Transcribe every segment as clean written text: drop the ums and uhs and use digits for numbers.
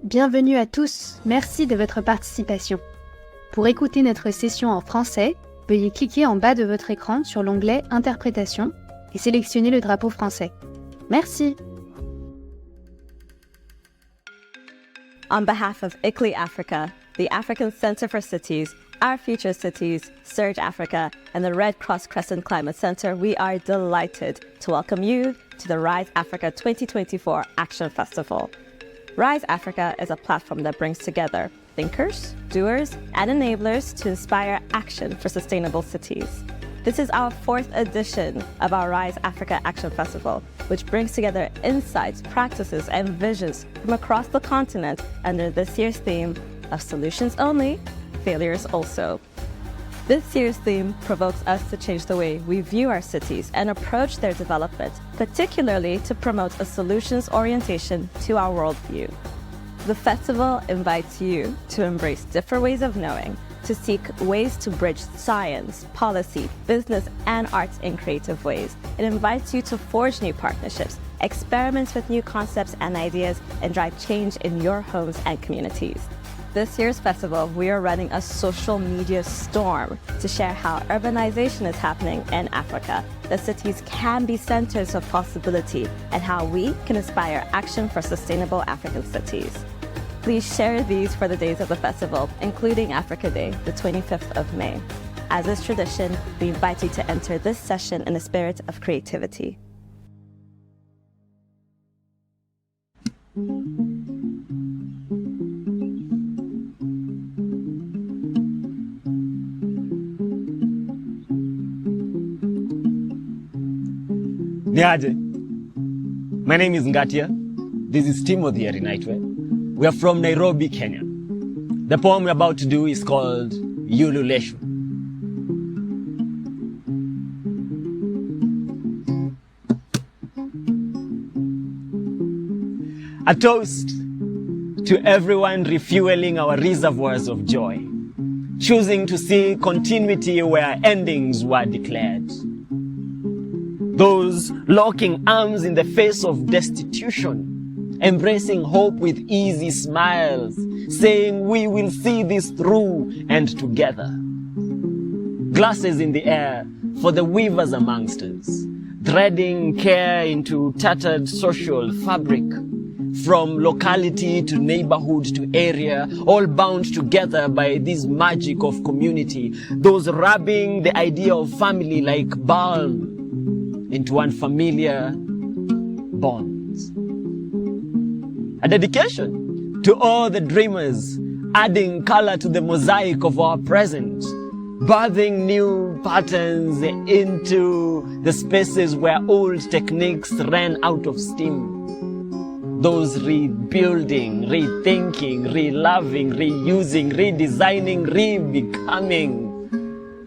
Bienvenue à tous, merci de votre participation. Pour écouter notre session en français, veuillez cliquer en bas de votre écran sur l'onglet « Interprétation » et sélectionner le drapeau français. Merci. On behalf of ICLEI Africa, the African Centre for Cities, Our Future Cities, Surge Africa, and the Red Cross Crescent Climate Centre, we are delighted to welcome you to the Rise Africa 2024 Action Festival. Rise Africa is a platform that brings together thinkers, doers, and enablers to inspire action for sustainable cities. This is our 4th edition of our Rise Africa Action Festival, which brings together insights, practices, and visions from across the continent under this year's theme of Solutions Only, Failures Also. This year's theme provokes us to change the way we view our cities and approach their development, particularly to promote a solutions orientation to our worldview. The festival invites you to embrace different ways of knowing, to seek ways to bridge science, policy, business, and arts in creative ways. It invites you to forge new partnerships, experiment with new concepts and ideas, and drive change in your homes and communities. This year's festival, we are running a social media storm to share how urbanization is happening in Africa, that cities can be centers of possibility, and how we can inspire action for sustainable African cities. Please share these for the days of the festival, including Africa Day, the 25th of May. As is tradition, we invite you to enter this session in a spirit of creativity. Niaje. My name is Ngatia. This is Timothy Erinaitwe. We are from Nairobi, Kenya. The poem we're about to do is called Ululation. A toast to everyone refueling our reservoirs of joy, choosing to see continuity where endings were declared. Those locking arms in the face of destitution, embracing hope with easy smiles, saying we will see this through and together. Glasses in the air for the weavers amongst us, threading care into tattered social fabric, from locality to neighborhood to area, all bound together by this magic of community, those rubbing the idea of family like balm into unfamiliar bonds. A dedication to all the dreamers, adding color to the mosaic of our present, birthing new patterns into the spaces where old techniques ran out of steam. Those rebuilding, rethinking, reloving, reusing, redesigning, rebecoming,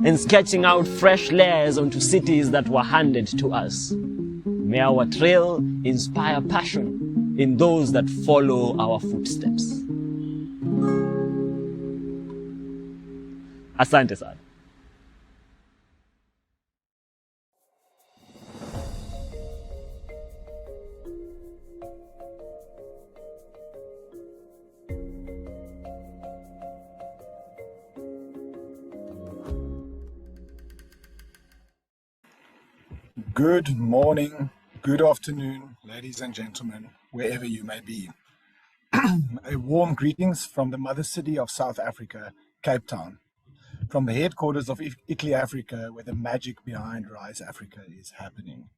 and sketching out fresh layers onto cities that were handed to us. May our trail inspire passion in those that follow our footsteps. Asante sana. Good morning, good afternoon, ladies and gentlemen, wherever you may be. A warm greetings from the mother city of South Africa, Cape Town, from the headquarters of ICLEI Africa, where the magic behind Rise Africa is happening.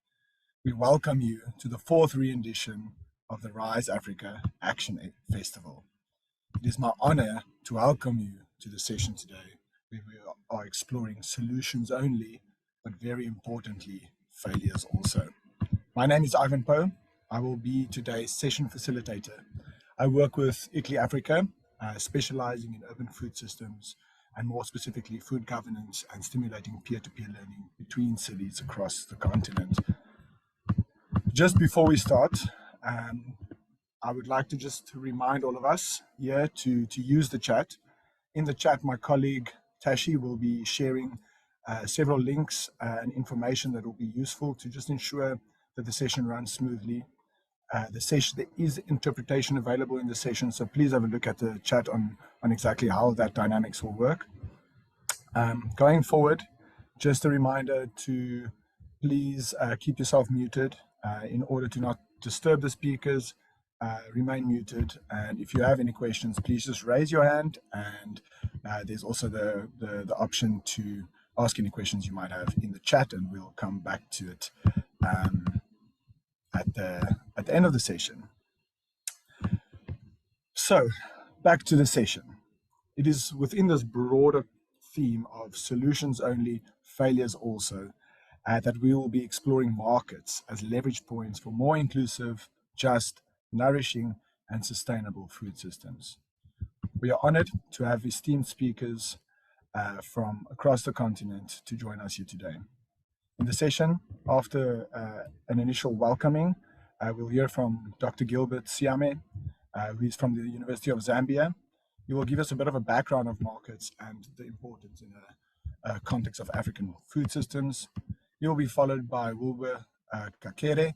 We welcome you to the 4th rendition of the Rise Africa Action Festival. It is my honor to welcome you to the session today, where we are exploring solutions only, but very importantly, failures also. My name is Ivan Poe. I will be today's session facilitator. I work with ICLEI Africa, specializing in urban food systems and more specifically food governance and stimulating peer-to-peer learning between cities across the continent. Just before we start, I would like to just remind all of us here to use the chat. In the chat, my colleague Tashi will be sharing several links and information that will be useful to just ensure that the session runs smoothly. the session. There is interpretation available in the session, so please have a look at the chat on exactly how that dynamics will work. Going forward, just a reminder to please keep yourself muted in order to not disturb the speakers. Remain muted, and if you have any questions, please just raise your hand, and there's also the option to ask any questions you might have in the chat, and we'll come back to it at the end of the session. So back to the session. It is within this broader theme of solutions only, failures also, that we will be exploring markets as leverage points for more inclusive, just, nourishing and sustainable food systems. We are honored to have esteemed speakers from across the continent to join us here today. In the session, after an initial welcoming, we'll hear from Dr. Gilbert Siame, who is from the University of Zambia. He will give us a bit of a background of markets and the importance in a context of African food systems. He will be followed by Wilbur Kakere.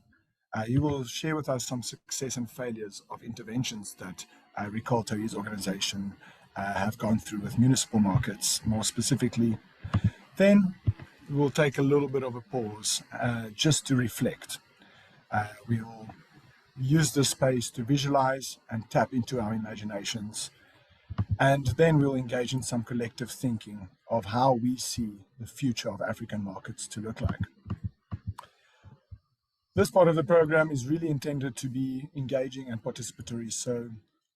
He will share with us some success and failures of interventions that Ricolto, his organization, have gone through with municipal markets, more specifically. Then we'll take a little bit of a pause just to reflect. We will use this space to visualize and tap into our imaginations. And then we'll engage in some collective thinking of how we see the future of African markets to look like. This part of the program is really intended to be engaging and participatory, so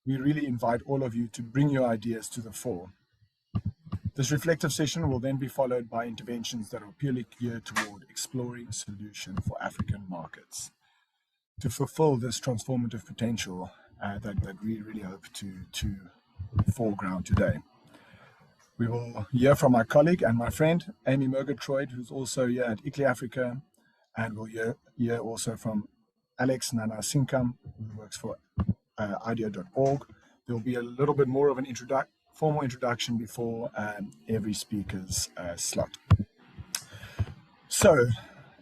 we really invite all of you to bring your ideas to the fore. This reflective session will then be followed by interventions that are purely geared toward exploring a solution for African markets to fulfill this transformative potential that we really hope to foreground today. We will hear from my colleague and my friend, Amy Murgatroyd, who's also here at ICLEI Africa, and we'll hear also from Alex Nanasinkam, who works for idea.org. There will be a little bit more of an formal introduction before every speaker's slot. So,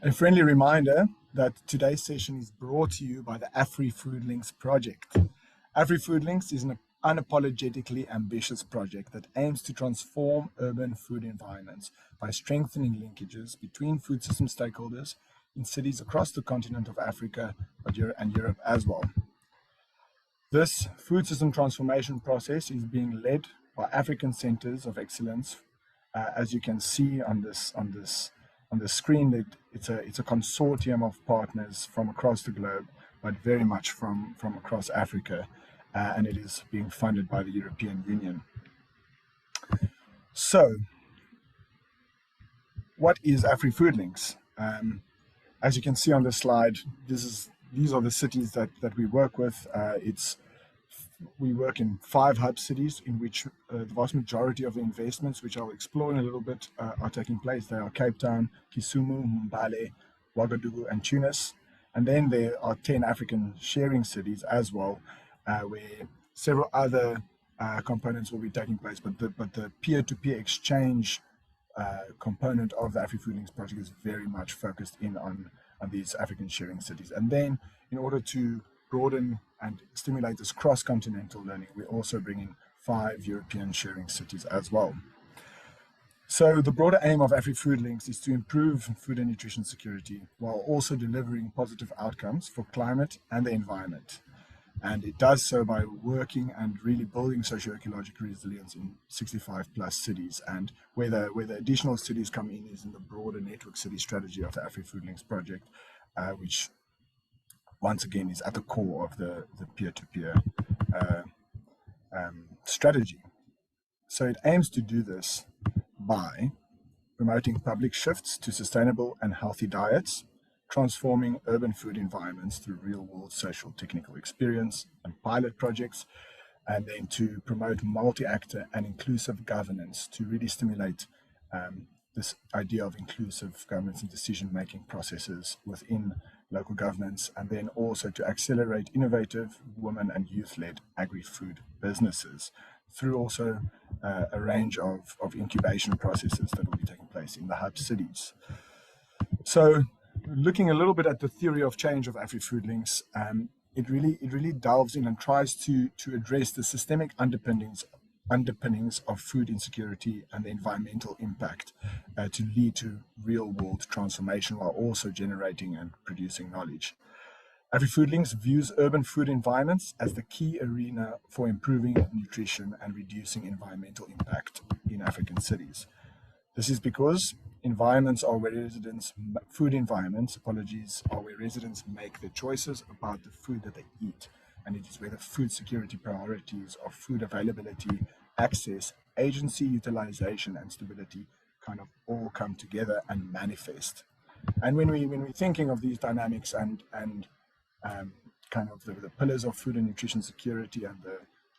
a friendly reminder that today's session is brought to you by the AfriFood Links project. AfriFood Links is an unapologetically ambitious project that aims to transform urban food environments by strengthening linkages between food system stakeholders in cities across the continent of Africa and Europe as well. This food system transformation process is being led by African Centers of Excellence. As you can see on the screen, it's a consortium of partners from across the globe, but very much from across Africa, and it is being funded by the European Union. So, what is AfriFood Links? As you can see on the slide, these are the cities that we work with. We work in 5 hub cities in which the vast majority of the investments, which I'll explore in a little bit, are taking place. They are Cape Town, Kisumu, Mbale, Ouagadougou, and Tunis. And then there are 10 African sharing cities as well, where several other components will be taking place. But the peer-to-peer exchange component of the AfriFood Links project is very much focused in on these African sharing cities. And then in order to broaden and stimulate this cross-continental learning, we're also bringing 5 European sharing cities as well. So the broader aim of AfriFood Links is to improve food and nutrition security while also delivering positive outcomes for climate and the environment. And it does so by working and really building socio-ecological resilience in 65 plus cities. And where the additional cities come in is in the broader network city strategy of the AfriFood Links project, which once again is at the core of the peer-to-peer strategy. So it aims to do this by promoting public shifts to sustainable and healthy diets, transforming urban food environments through real-world social technical experience and pilot projects, and then to promote multi-actor and inclusive governance to really stimulate this idea of inclusive governance and decision-making processes within local governments, and then also to accelerate innovative women and youth-led agri-food businesses through also a range of incubation processes that will be taking place in the hub cities. So looking a little bit at the theory of change of AfriFood Links, it really delves in and tries to address the systemic underpinnings of food insecurity and the environmental impact to lead to real world transformation while also generating and producing knowledge. AfriFoodlinks views urban food environments as the key arena for improving nutrition and reducing environmental impact in African cities. This is because food environments, apologies, are where residents make their choices about the food that they eat. And it is where the food security priorities of food availability, access, agency utilization, and stability kind of all come together and manifest. And when we're thinking of these dynamics and kind of the pillars of food and nutrition security and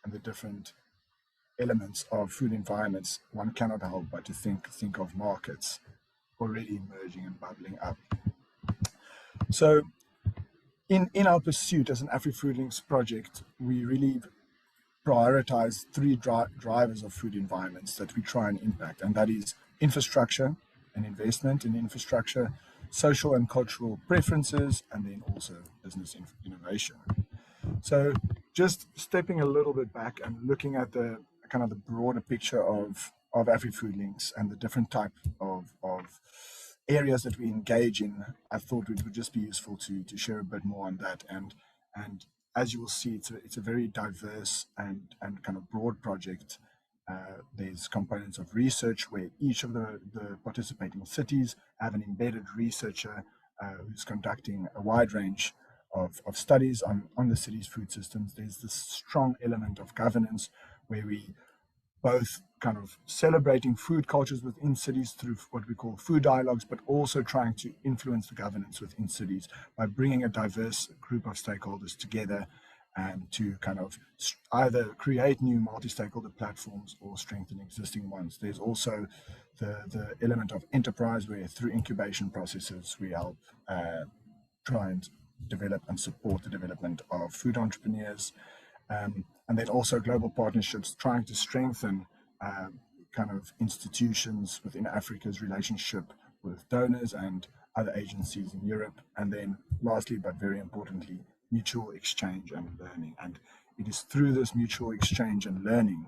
the different elements of food environments, one cannot help but to think of markets already emerging and bubbling up. So in our pursuit as an AfriFoodlinks project, we really prioritize three drivers of food environments that we try and impact, and that is infrastructure and investment in infrastructure, social and cultural preferences, and then also business innovation. So just stepping a little bit back and looking at the kind of the broader picture of AfriFoodlinks and the different type of areas that we engage in, I thought it would just be useful to share a bit more on that. And as you will see, it's a very diverse and kind of broad project. There's components of research where each of the participating cities have an embedded researcher who's conducting a wide range of studies on the city's food systems. There's this strong element of governance where we both kind of celebrating food cultures within cities through what we call food dialogues, but also trying to influence the governance within cities by bringing a diverse group of stakeholders together and to kind of either create new multi-stakeholder platforms or strengthen existing ones. There's also the element of enterprise where through incubation processes we help try and develop and support the development of food entrepreneurs. And then also global partnerships, trying to strengthen kind of institutions within Africa's relationship with donors and other agencies in Europe. And then lastly, but very importantly, mutual exchange and learning. And it is through this mutual exchange and learning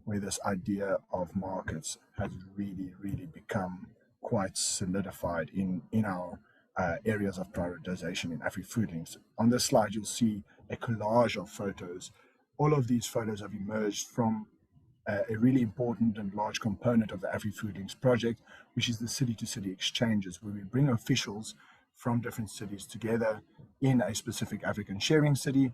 where this idea of markets has really, really become quite solidified in our areas of prioritization in AfriFoodlinks. On this slide, you'll see a collage of photos. All of these photos have emerged from a really important and large component of the AfriFoodlinks project, which is the city-to-city exchanges, where we bring officials from different cities together in a specific African sharing city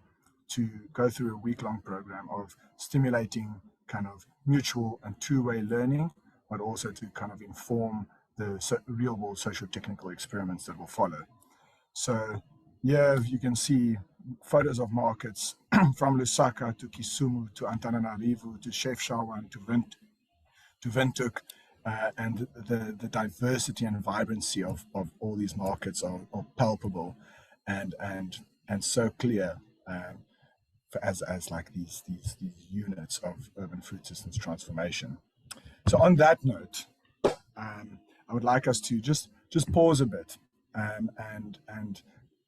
to go through a week-long program of stimulating kind of mutual and two-way learning, but also to kind of inform the real-world socio-technical experiments that will follow. So here you can see photos of markets from Lusaka to Kisumu to Antananarivo to Chefchaouen to Windhoek, and the diversity and vibrancy of all these markets are palpable and so clear as like these units of urban food systems transformation. So on that note, I would like us to just pause a bit and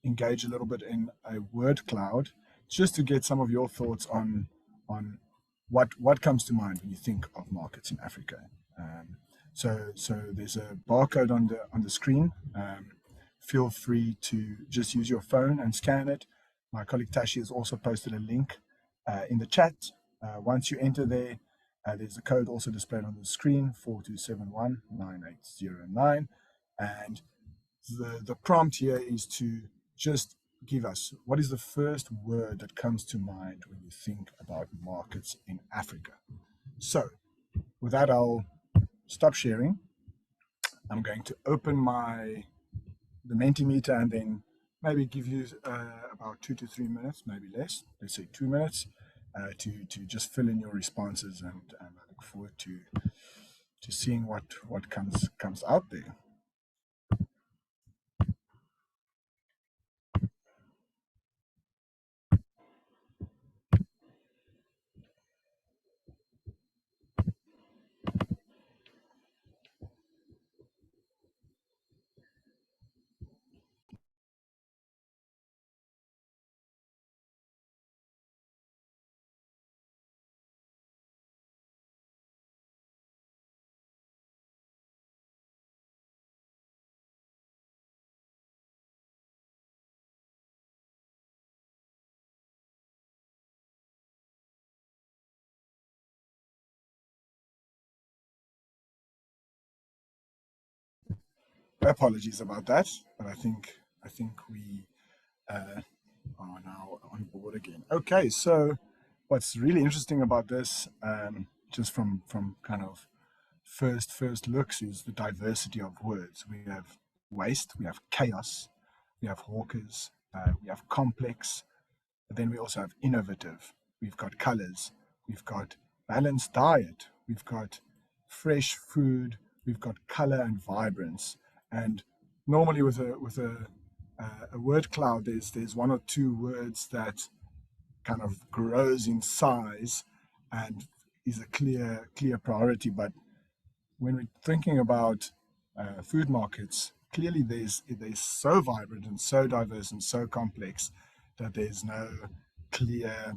engage a little bit in a word cloud, just to get some of your thoughts on what comes to mind when you think of markets in Africa. So there's a barcode on the screen. Feel free to just use your phone and scan it. My colleague Tashi has also posted a link in the chat. Once you enter there, there's a code also displayed on the screen, 42719809. And the prompt here is to just give us what is the first word that comes to mind when you think about markets in Africa. So with that, I'll stop sharing. I'm going to open the Mentimeter and then maybe give you about 2 to 3 minutes, maybe less, let's say 2 minutes, to just fill in your responses, and I look forward to seeing what comes out there. Apologies about that, but I think we are now on board again. Okay, so what's really interesting about this, just from kind of first looks, is the diversity of words. We have waste, we have chaos, we have hawkers, we have complex, but then we also have innovative. We've got colors, we've got balanced diet, we've got fresh food, we've got color and vibrance. And normally with a word cloud, there's one or two words that kind of grows in size and is a clear priority. But when we're thinking about food markets, clearly they're so vibrant and so diverse and so complex that there's no clear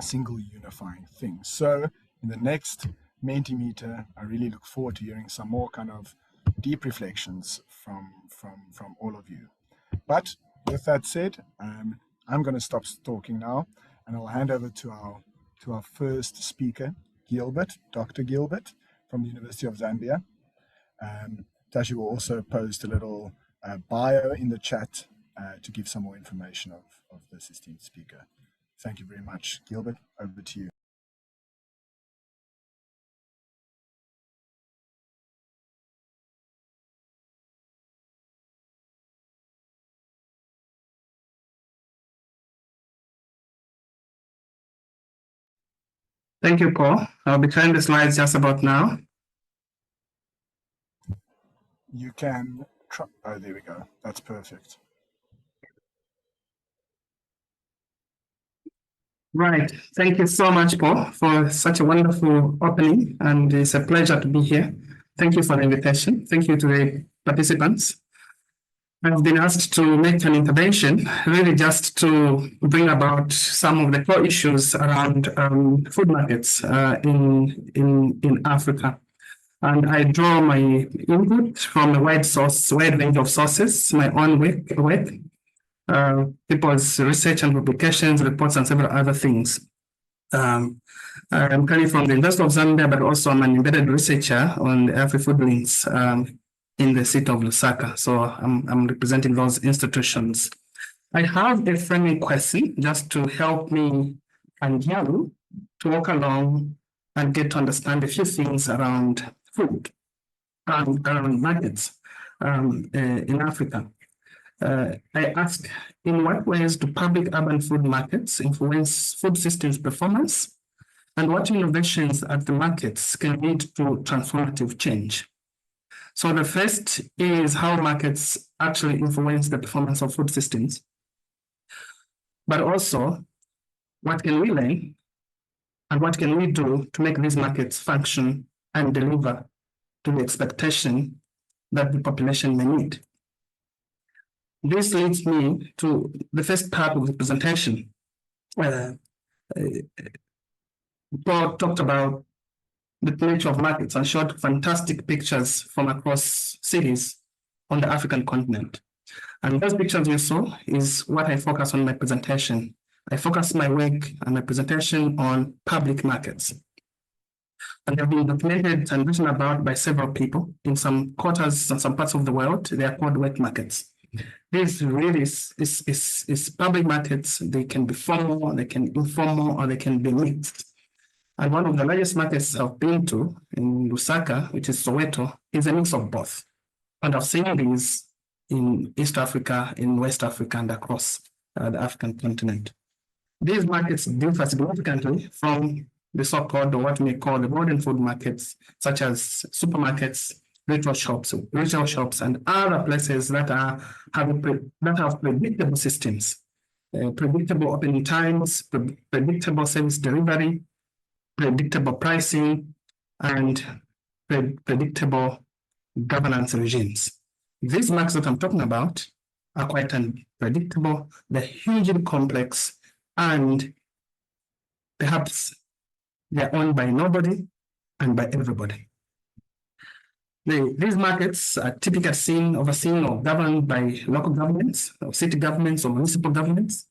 single unifying thing. So in the next Mentimeter, I really look forward to hearing some more kind of deep reflections from all of you. But with that said, I'm going to stop talking now, and I'll hand over to our first speaker, Gilbert, Dr. Gilbert from the University of Zambia. Tashi will also post a little bio in the chat to give some more information of this esteemed speaker. Thank you very much. Gilbert, over to you. Thank you, Paul. I'll be sharing the slides just about now. You can try. Oh, there we go. That's perfect. Right. Thank you so much, Paul, for such a wonderful opening, and it's a pleasure to be here. Thank you for the invitation. Thank you to the participants. I've been asked to make an intervention, really just to bring about some of the core issues around food markets in Africa. And I draw my input from a wide range of sources, my own work, people's research and publications, reports, and several other things. I'm coming from the University of Zambia, but also I'm an embedded researcher on the Afri-Food links in the city of Lusaka. So I'm representing those institutions. I have a framing question just to help me and you to walk along and get to understand a few things around food and around markets in Africa. I ask, in what ways do public urban food markets influence food systems performance? And what innovations at the markets can lead to transformative change? So the first is how markets actually influence the performance of food systems. But also, what can we learn and what can we do to make these markets function and deliver to the expectation that the population may need? This leads me to the first part of the presentation. Paul talked about the nature of markets and showed fantastic pictures from across cities on the African continent. And those pictures you saw is what I focus on in my presentation. I focus my work and my presentation on public markets. And they've been documented and written about by several people in some quarters and some parts of the world. They are called wet markets. This really is public markets. They can be formal, they can be informal, or they can be mixed. And one of the largest markets I've been to in Lusaka, which is Soweto, is a mix of both. And I've seen these in East Africa, in West Africa, and across the African continent. These markets differ significantly from the so-called, or what we call the modern food markets, such as supermarkets, retail shops, and other places that have predictable systems, predictable opening times, predictable service delivery, predictable pricing, and predictable governance regimes. These markets that I'm talking about are quite unpredictable, they're hugely complex, and perhaps they're owned by nobody and by everybody. These markets are typically overseen or governed by local governments, or city governments, or municipal governments.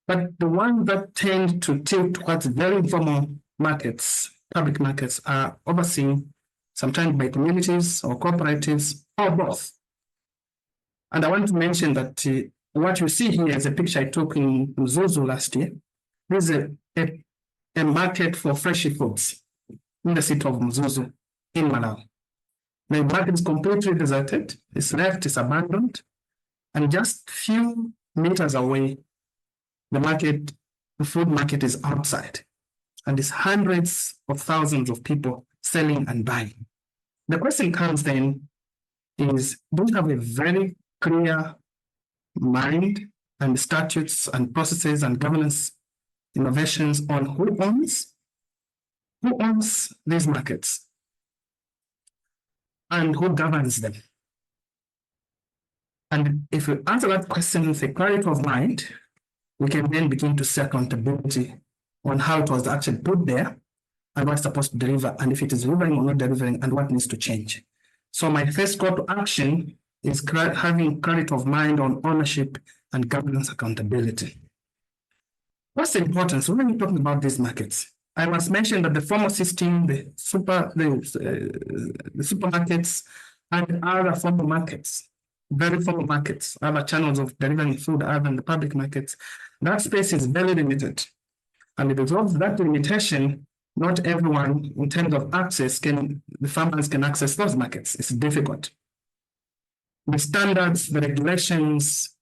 But the ones that tend to tilt towards very informal markets, public markets, are overseen sometimes by communities or cooperatives or both. And I want to mention that what you see here is a picture I took in Mzuzu last year. This is a market for fresh foods in the city of Mzuzu in Malawi. The market is completely deserted, it's left, it's abandoned, and just few meters away, the food market is outside, and it's hundreds of thousands of people selling and buying. The question comes then is, do we have a very clear mind and statutes and processes and governance innovations on who owns these markets and who governs them? And if we answer that question with a clarity of mind, we can then begin to see accountability on how it was actually put there and what's supposed to deliver, and if it is delivering or not delivering, and what needs to change. So my first call to action is having clarity of mind on ownership and governance accountability. What's the importance when we're talking about these markets? I must mention that the formal system, the supermarkets, and other formal markets, very formal markets, other channels of delivering food other than the public markets, that space is very limited. And because of that limitation, not everyone, in terms of access, the farmers can access those markets. It's difficult. The standards, the regulations,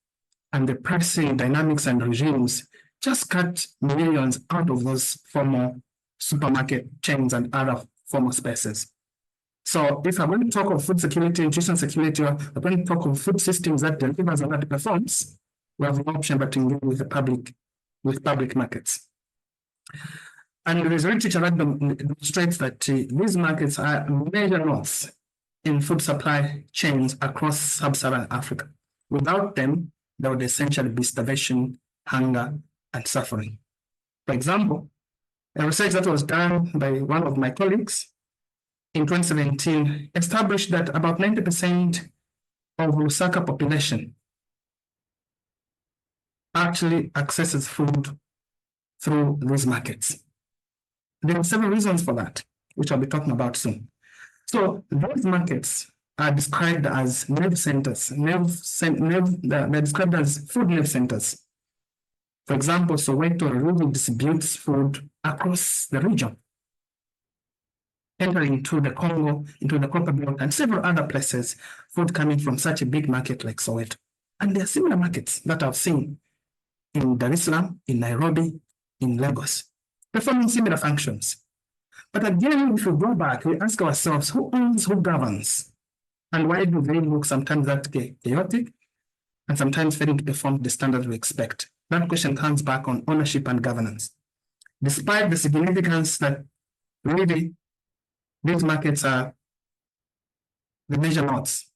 and the pricing dynamics and regimes just cut millions out of those formal supermarket chains and other formal spaces. So if I'm going to talk of food security, nutrition security, or I'm going to talk of food systems that delivers and that performs, we have no option but to engage with public markets. And there is literature that demonstrates that these markets are major nodes in food supply chains across sub-Saharan Africa. Without them, there would essentially be starvation, hunger, and suffering. For example, a research that was done by one of my colleagues in 2017 established that about 90% of Lusaka population actually accesses food through these markets. There are several reasons for that, which I'll be talking about soon. So those markets are described as nerve centers. They're described as food nerve centers. For example, Soweto really distributes food across the region, entering into the Congo, into the Copper Belt, and several other places, food coming from such a big market like Soweto. And there are similar markets that I've seen in Dar es Salaam, in Nairobi, in Lagos, performing similar functions. But again, if we go back, we ask ourselves, who owns, who governs? And why do they look sometimes that chaotic and sometimes failing to perform the standard we expect? That question comes back on ownership and governance. Despite the significance that really these markets are the major nodes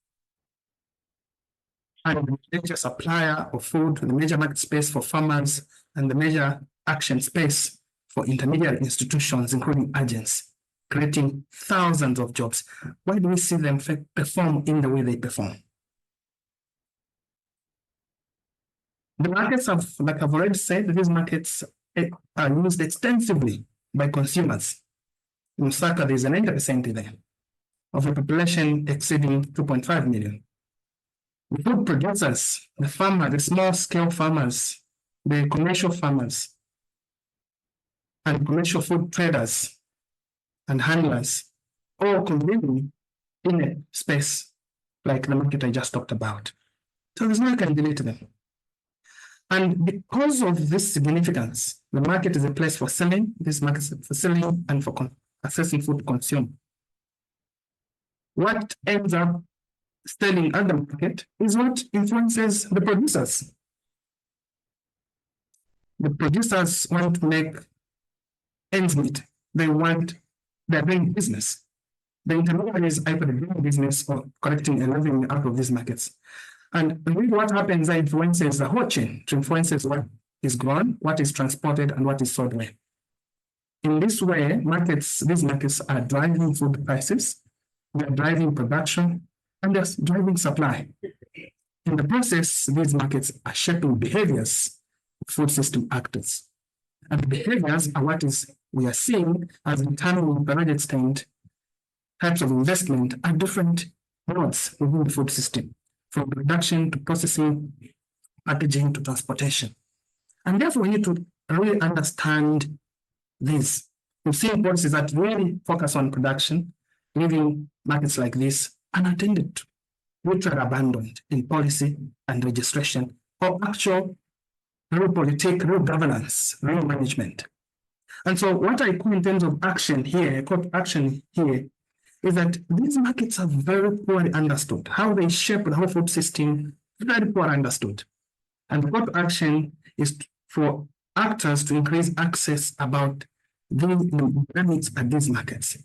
and the major supplier of food, the major market space for farmers, and the major action space for intermediary institutions, including agents, creating thousands of jobs. Why do we see them perform in the way they perform? The markets have, like I've already said, these markets are used extensively by consumers. In Lusaka, there's an 80% there of a population exceeding 2.5 million. The food producers, the farmers, the small-scale farmers, the commercial farmers, and commercial food traders and handlers all convening in a space like the market I just talked about. So there's no accountability to them. And because of this significance, the market is a place for selling, this market is for selling and for accessing food to consume. What ends up selling at the market is what influences the producers. The producers want to make ends meet. They're doing business. The intermediaries either doing business or collecting a living out of these markets. And really what happens that influences the whole chain, to influences what is grown, what is transported, and what is sold where. In this way, these markets are driving food prices, they're driving production, and they're driving supply. In the process, these markets are shaping behaviors of food system actors. And the behaviors are what we are seeing as determining to a large extent types of investment at different nodes within the food system. from production to processing, packaging to transportation. And therefore, we need to really understand this. We've seen policies that really focus on production, leaving markets like this unattended to, which are abandoned in policy and registration, or actual real politics, real governance, real management. And so what I call in terms of action here, is that these markets are very poorly understood. How they shape the whole food system, very poorly understood. And the call to action is for actors to increase access about the dynamics at these markets,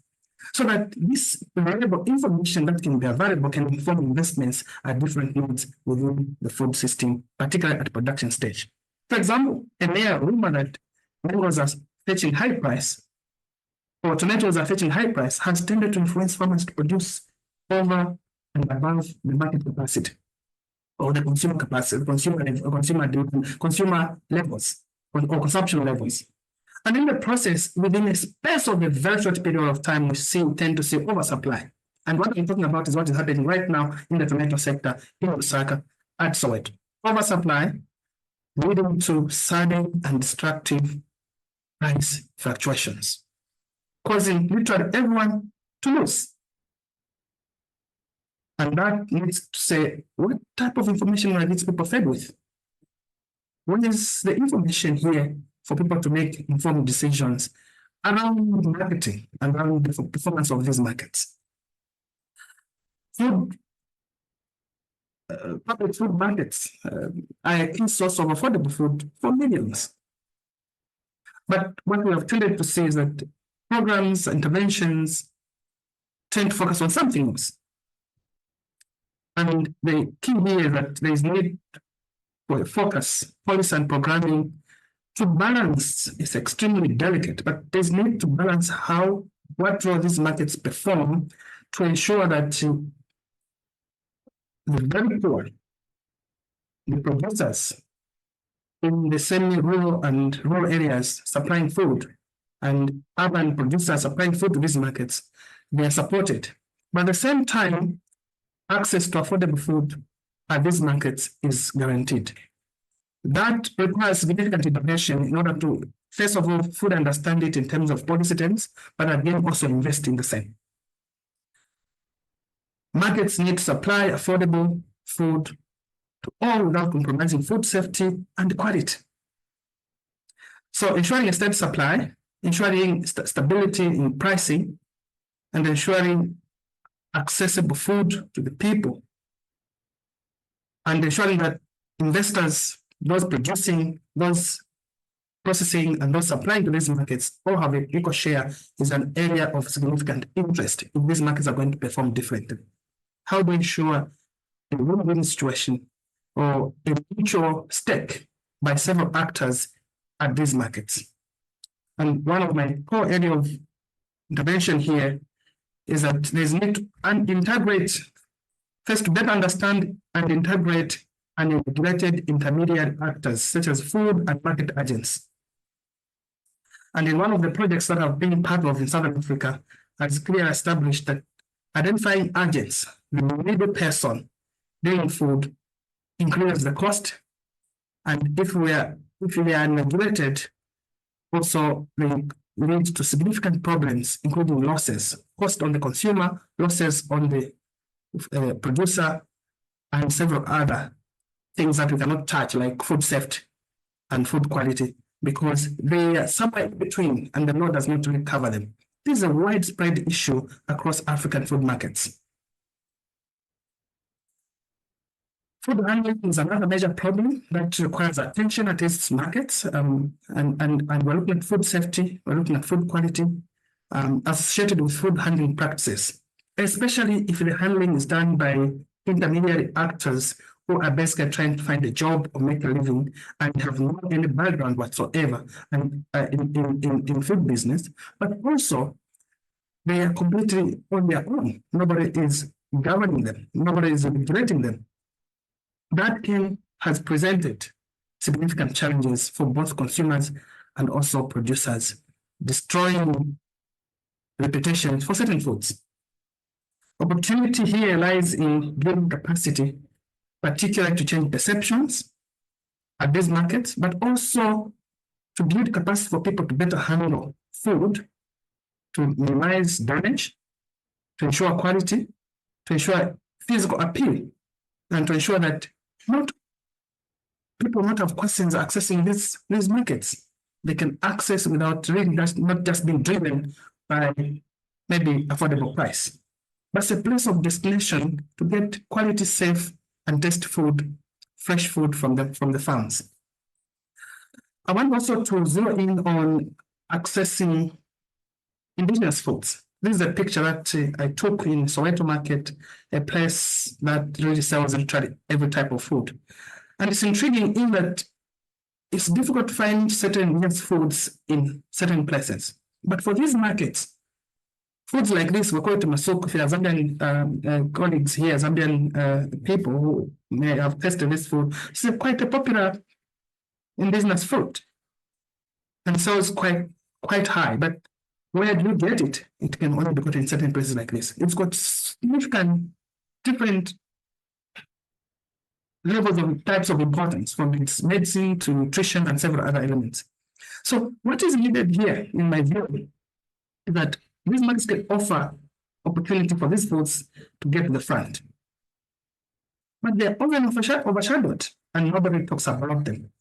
so that this valuable information that can be available can inform investments at different nodes within the food system, particularly at the production stage. For example, a mere rumor that mangoes are fetching high price or tomatoes are fetching high price has tended to influence farmers to produce over and above the market capacity or the consumer capacity, consumer levels or consumption levels. And in the process, within a space of a very short period of time, we tend to see oversupply. And what I'm talking about is what is happening right now in the tomato sector in Lusaka at Soweto. Oversupply leading to sudden and destructive price fluctuations, causing literally everyone to lose. And that needs to say, what type of information are these people fed with? What is the information here for people to make informed decisions around marketing and around the performance of these markets? Public food markets are a key source of affordable food for millions. But what we have tended to see is that programs, interventions tend to focus on something else. And the key here is that there is need for a focus, policy and programming to balance. Is extremely delicate, but there's need to balance what role these markets perform to ensure that the very poor, the producers in the semi-rural and rural areas supplying food, and urban producers supplying food to these markets, they are supported. But at the same time, access to affordable food at these markets is guaranteed. That requires significant intervention in order to, first of all, fully understand it in terms of policy terms, but again, also invest in the same. Markets need to supply affordable food to all without compromising food safety and quality. So ensuring a steady supply, ensuring stability in pricing, and ensuring accessible food to the people, and ensuring that investors, those producing, those processing, and those supplying to these markets all have an equal share is an area of significant interest if these markets are going to perform differently. How do we ensure a win-win situation or a mutual stake by several actors at these markets? And one of my core areas of intervention here is that there's need to integrate, first to better understand and integrate unregulated intermediate actors such as food and market agents. And in one of the projects that I've been part of in Southern Africa, has clearly established that identifying agents, the middle person dealing food, increases the cost. And if we are regulated, also they lead to significant problems, including losses, cost on the consumer, losses on the producer, and several other things that we cannot touch, like food safety and food quality, because they are somewhere in between and the law does not really cover them. This is a widespread issue across African food markets. Food handling is another major problem that requires attention at these markets, and we're looking at food safety, we're looking at food quality associated with food handling practices, especially if the handling is done by intermediary actors who are basically trying to find a job or make a living and have no any background whatsoever in food business, but also they are completely on their own. Nobody is governing them, nobody is regulating them. That has presented significant challenges for both consumers and also producers, destroying reputations for certain foods. Opportunity here lies in building capacity particularly to change perceptions at these markets, but also to build capacity for people to better handle food, to minimize damage, to ensure quality, to ensure physical appeal, and to ensure that people not have questions accessing these markets. They can access without really not just being driven by maybe affordable price. But it's a place of destination to get quality, safe, and taste food, fresh food from the farms. I want also to zero in on accessing indigenous foods. This is a picture that I took in Soweto Market, a place that really sells literally every type of food. And it's intriguing in that it's difficult to find certain indigenous foods in certain places. But for these markets, foods like this, we call it masuk. If you have Zambian colleagues here, Zambian people who may have tasted this food, it's quite a popular indigenous food. And so it's quite high. But where do you get it? It can only be got in certain places like this. It's got significant different levels of types of importance, from its medicine to nutrition and several other elements. So what is needed here, in my view, is that these markets can offer opportunity for these foods to get to the front. But they're often overshadowed and nobody talks about them.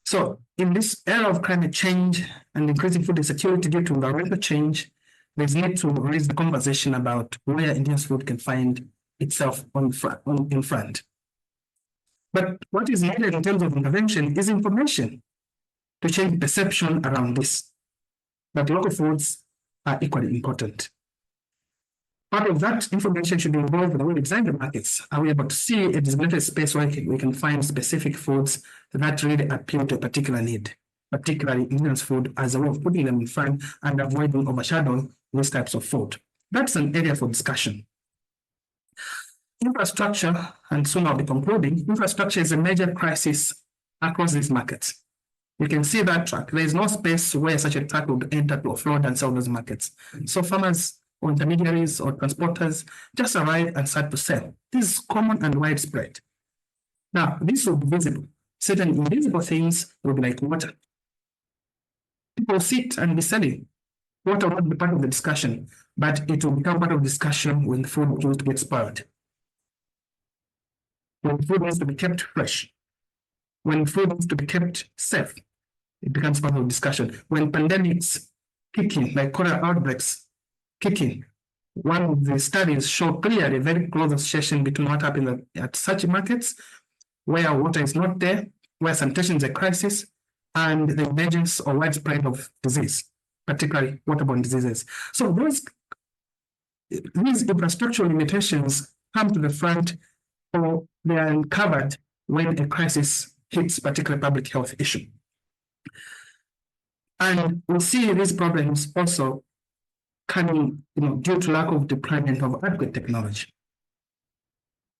So in this era of climate change and increasing food insecurity due to environmental change, there's need to raise the conversation about where indigenous food can find itself in front. But what is needed in terms of intervention is information to change perception around this, that local foods are equally important. Part of that information should be involved with the way we design the markets. Are we able to see a designated space where we can find specific foods that really appeal to a particular need, particularly indigenous food, as a way of putting them in front and avoiding overshadowing these types of food? That's an area for discussion. Infrastructure, and soon I'll be concluding, infrastructure is a major crisis across these markets. You can see that track. There is no space where such a truck would enter to offload and sell those markets. So farmers or intermediaries or transporters just arrive and start to sell. This is common and widespread. Now, this will be visible. Certain invisible things will be like water. People sit and be selling. Water will not be part of the discussion, but it will become part of the discussion when the food goes to get spoiled. When food needs to be kept fresh. When food needs to be kept safe, it becomes part of the discussion. When pandemics kick in, like cholera outbreaks kick in, one of the studies show clearly a very close association between what happens at such markets, where water is not there, where sanitation is a crisis, and the emergence or widespread of disease, particularly waterborne diseases. So these infrastructural limitations come to the front, or they are uncovered when a crisis hits a particular public health issue. And we see these problems also coming, due to lack of deployment of adequate technology.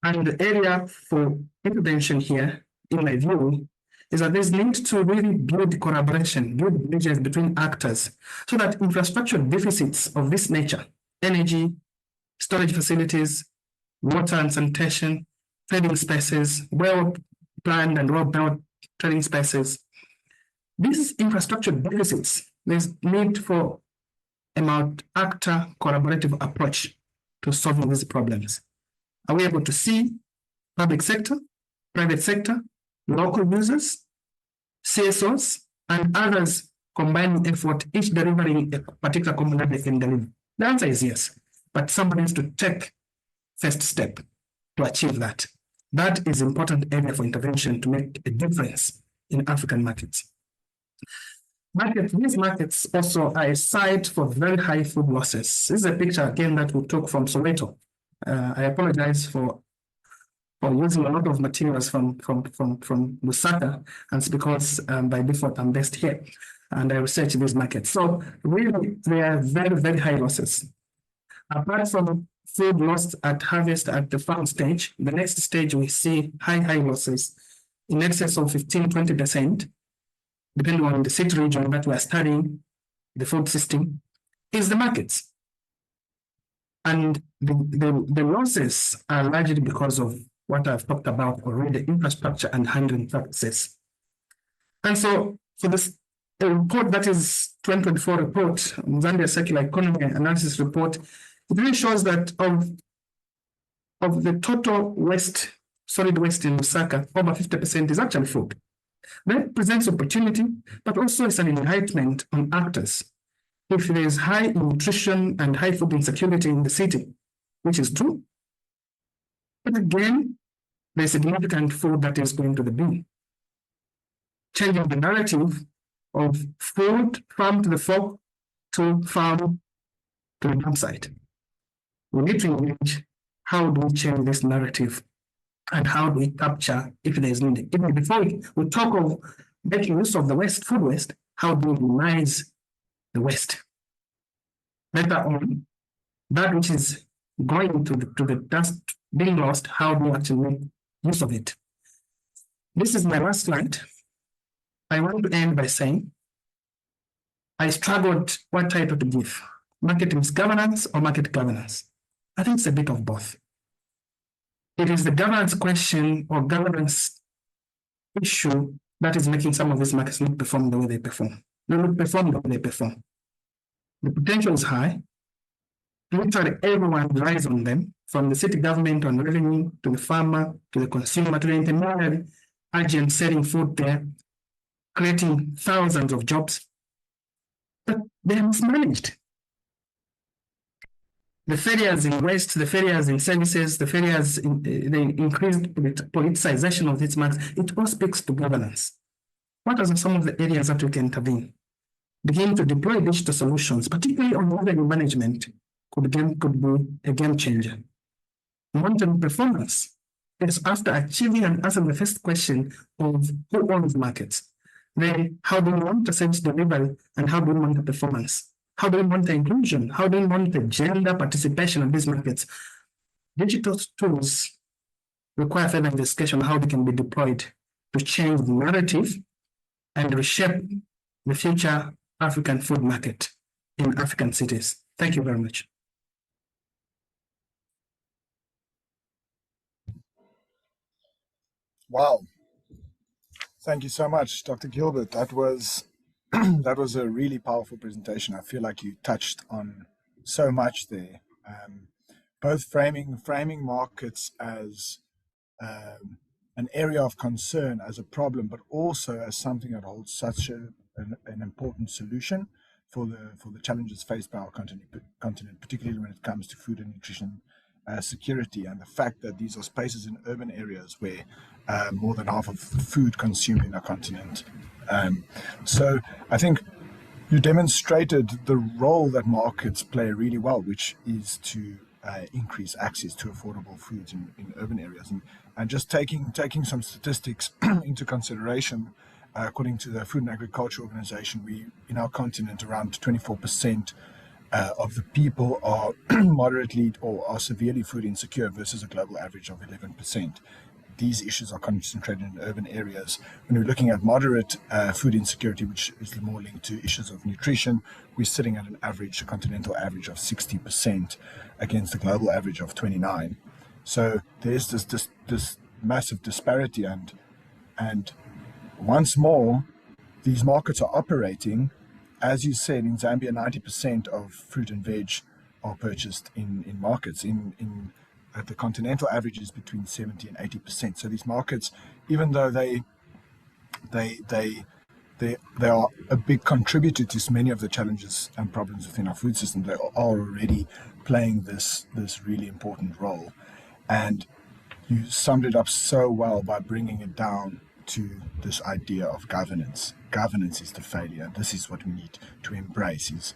And the area for intervention here, in my view, is that there's need to really build collaboration, build bridges between actors, so that infrastructure deficits of this nature, energy, storage facilities, water and sanitation, trading spaces, well-planned and well-built trading spaces. These infrastructure deficits, there's need for a multi-actor collaborative approach to solving these problems. Are we able to see public sector, private sector, local users, CSOs, and others combining effort, each delivering a particular component they can deliver? The answer is yes, but somebody needs to take first step to achieve that. That is an important area for intervention to make a difference in African markets. These markets also are a site for very high food losses. This is a picture again that we took from Soweto. I apologize for using a lot of materials from Lusaka, and it's because by default I'm based here and I research these markets. So really, they are very, very high losses. Apart from food lost at harvest at the farm stage, the next stage we see high losses in excess of 15-20%, depending on the city region that we are studying, the food system, is the markets. And the losses are largely because of what I've talked about already, infrastructure and handling practices. And so for this report, that is 2024 report, Zambia Circular Economy Analysis Report, it really shows that of the total waste, solid waste in Lusaka, over 50% is actually food. That presents opportunity, but also is an indictment on actors. If there is high nutrition and high food insecurity in the city, which is true, but again, there's significant food that is going to the bin. Changing the narrative of food farm to the fork to farm to the dump site. We need to engage how do we change this narrative and how do we capture if there is need. Even before we talk of making use of the waste, food waste, how do we minimize the waste? Later on, that which is going to the dust being lost, how do we actually make use of it? This is my last slide. I want to end by saying, I struggled what title to give, marketing governance or market governance. I think it's a bit of both. It is the governance question or governance issue that is making some of these markets not perform the way they perform. They not perform the way they perform. The potential is high. Literally everyone relies on them, from the city government on revenue, to the farmer, to the consumer, to the intermediary agent selling food there, creating thousands of jobs. But they are mismanaged. The failures in waste, the failures in services, the failures in the increased politicization of these markets, it all speaks to governance. What are some of the areas that we can intervene? Begin to deploy digital solutions, particularly on revenue management, could be a game changer. Monitoring performance is after achieving and answering the first question of who owns markets. Then how do we monitor service delivery and how do we monitor performance? How do we monitor inclusion? How do we monitor gender participation in these markets? Digital tools require further investigation on how they can be deployed to change the narrative and reshape the future African food market in African cities. Thank you very much. Wow. Thank you so much, Dr. Gilbert. That was that was a really powerful presentation. I feel like you touched on so much there, both framing markets as an area of concern, as a problem, but also as something that holds such an important solution for the challenges faced by our continent, particularly when it comes to food and nutrition security, and the fact that these are spaces in urban areas where more than half of the food consumed in our continent. So I think you demonstrated the role that markets play really well, which is to increase access to affordable foods in urban areas. And just taking some statistics into consideration, according to the Food and Agriculture Organization, we in our continent around 24% of the people are moderately or are severely food insecure versus a global average of 11%. These issues are concentrated in urban areas. When we're looking at moderate food insecurity, which is more linked to issues of nutrition, we're sitting at an average, a continental average of 60% against the global average of 29%. So there's this massive disparity, and once more, these markets are operating. As you said, in Zambia, 90% of fruit and veg are purchased in markets. The continental average is between 70 and 80%. So these markets, even though they are a big contributor to many of the challenges and problems within our food system, they are already playing this really important role. And you summed it up so well by bringing it down to this idea of governance. Governance is the failure. This is what we need to embrace, is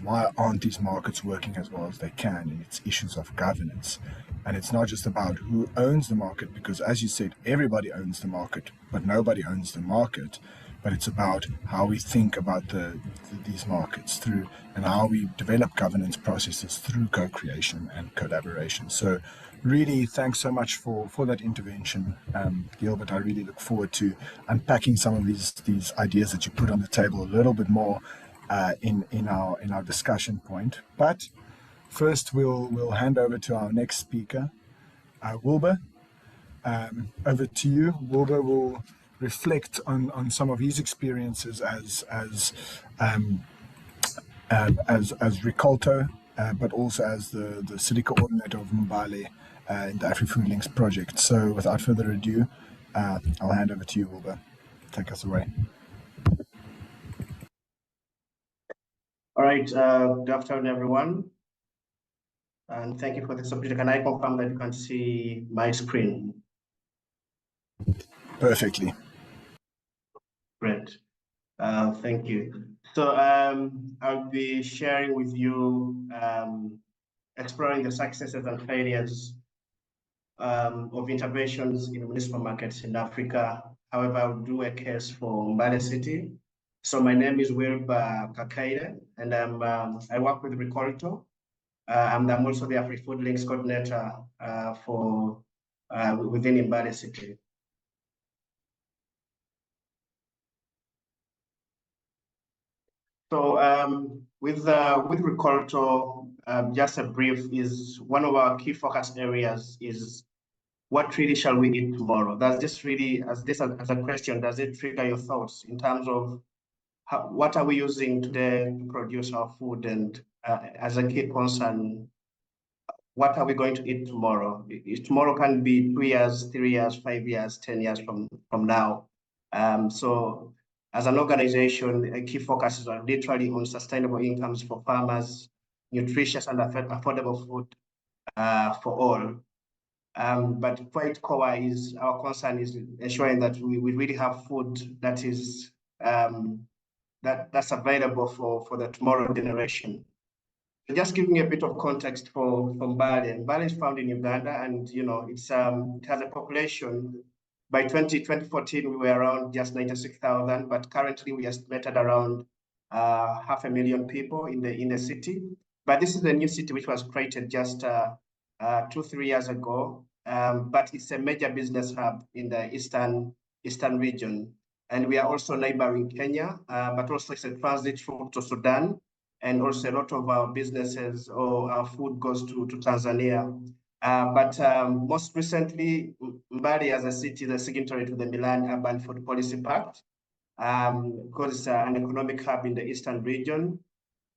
why aren't these markets working as well as they can? And it's issues of governance. And it's not just about who owns the market, because as you said, everybody owns the market, but nobody owns the market. But it's about how we think about these markets through, and how we develop governance processes through co-creation and collaboration. So really, thanks so much for that intervention, Gilbert. I really look forward to unpacking some of these ideas that you put on the table a little bit more in our discussion point. But first, we'll hand over to our next speaker, Wilbur. Over to you. Wilbur will reflect on some of his experiences as Ricolto, but also as the city coordinator of Mbale in the AfriFood Links project. So without further ado, I'll hand over to you, Wilbur. Take us away. All right, good afternoon, everyone. And thank you for this opportunity. Can I confirm that you can see my screen? Perfectly. Great. Thank you. So I'll be sharing with you exploring the successes and failures of interventions in municipal markets in Africa. However, I'll do a case for Mbale City. So my name is Wilbur Kakaire, and I work with Ricolto. And I'm also the AfriFood Links coordinator for within Mbale City. So with Ricolto, just a brief is one of our key focus areas is what really shall we eat tomorrow? Does this really, as a question, does it trigger your thoughts in terms of what are we using today to produce our food, and as a key concern, what are we going to eat tomorrow? Tomorrow can be 2 years, 3 years, 5 years, 10 years from now. So as an organization, a key focus is literally on sustainable incomes for farmers, nutritious and affordable food for all. But quite core is our concern is ensuring that we really have food that is that's available for the tomorrow generation. Just giving a bit of context for Mbale. Mbale is found in Uganda, and it has a population. By 2014, we were around just 96,000, but currently we estimated around 500,000 people in the city. But this is a new city which was created just 2-3 years ago. But it's a major business hub in the eastern region, and we are also neighboring Kenya, but also it's a transit route to Sudan. And also a lot of our businesses or our food goes to Tanzania. But most recently, Mbale as a city is a signatory to the Milan Urban Food Policy Pact, because it's an economic hub in the eastern region.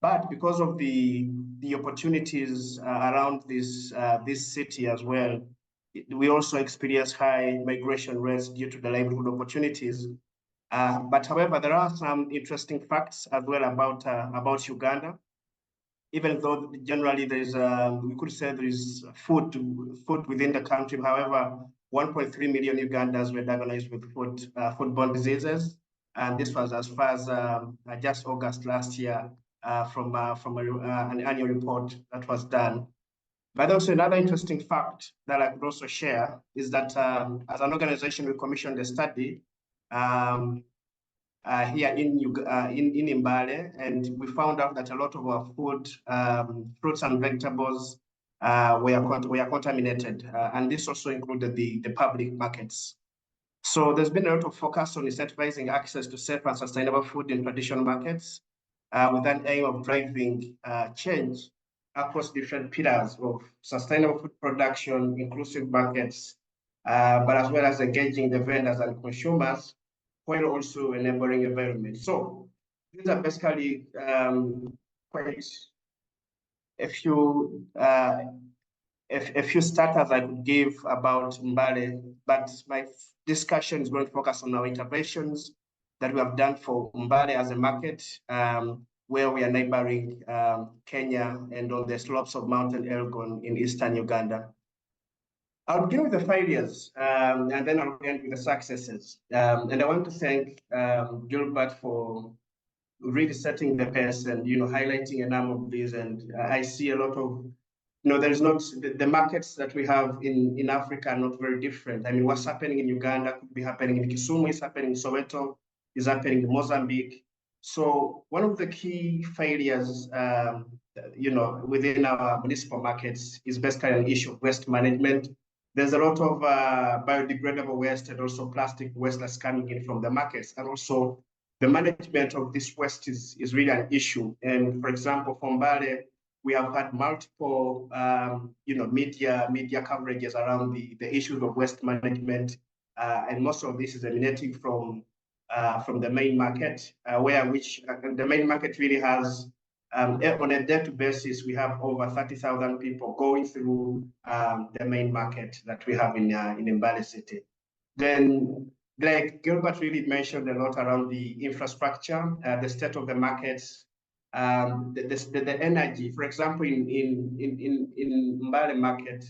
But because of the opportunities around this city as well, we also experience high migration rates due to the livelihood opportunities. But however, there are some interesting facts as well about Uganda. Even though generally there's we could say there is food within the country. However, 1.3 million Ugandans were diagnosed with foodborne diseases, and this was as far as just August last year from an annual report that was done. But also another interesting fact that I could also share is that as an organization, we commissioned a study here in Mbale, and we found out that a lot of our food, fruits and vegetables were contaminated, and this also included the public markets. So there's been a lot of focus on incentivizing access to safe and sustainable food in traditional markets with an aim of driving change across different pillars of sustainable food production, inclusive markets, but as well as engaging the vendors and consumers, while also enabling environment. So these are basically quite a few starters I could give about Mbale, but my discussion is going to focus on our interventions that we have done for Mbale as a market, where we are neighboring Kenya and on the slopes of Mountain Elgon in eastern Uganda. I'll begin with the failures, and then I'll end with the successes. And I want to thank Gilbert for really setting the pace and highlighting a number of these. And I see a lot of there's not the markets that we have in Africa are not very different. I mean, what's happening in Uganda could be happening in Kisumu, is happening in Soweto, is happening in Mozambique. So one of the key failures, within our municipal markets is basically an issue of waste management. There's a lot of biodegradable waste and also plastic waste that's coming in from the markets, and also the management of this waste is really an issue. And for example, for Mbale, We have had multiple, media coverages around the issues of waste management, and most of this is emanating from the main market, the main market really has, on a day-to basis, we have over 30,000 people going through the main market that we have in Mbale City. Then, like Gilbert really mentioned a lot around the infrastructure, the state of the markets, the energy. For example, in Mbale market,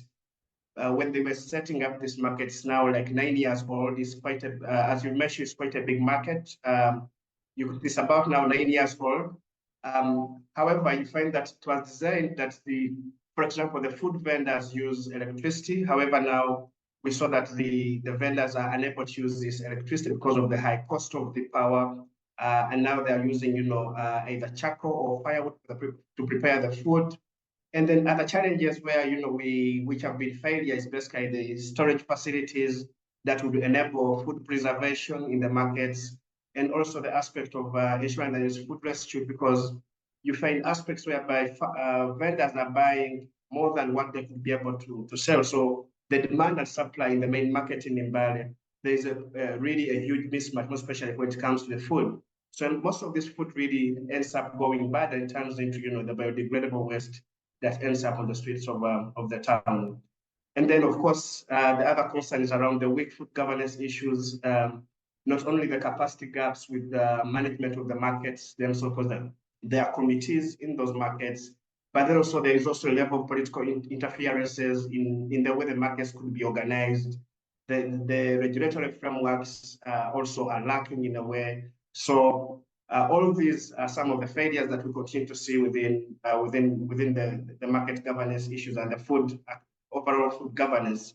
when they were setting up this market, it's now like 9 years old. It's quite a, as you mentioned, it's quite a big market. It's about now 9 years old. However, you find that it was designed that for example, the food vendors use electricity. However, now we saw that the vendors are unable to use this electricity because of the high cost of the power. And now they're using, either charcoal or firewood to prepare the food. And then other challenges where, which have been failure is basically the storage facilities that would enable food preservation in the markets, and also the aspect of ensuring there is food residue, because you find aspects whereby vendors are buying more than what they could be able to sell. So the demand and supply in the main market in Mbale, there is really a huge mismatch, especially when it comes to the food. So most of this food really ends up going bad and turns into, the biodegradable waste that ends up on the streets of the town. And then, of course, the other concern is around the weak food governance issues, not only the capacity gaps with the management of the markets themselves, because there are committees in those markets, but then also there is also a level of political interferences in the way the markets could be organized. The regulatory frameworks also are lacking in a way. So all of these are some of the failures that we continue to see within the market governance issues and the overall food governance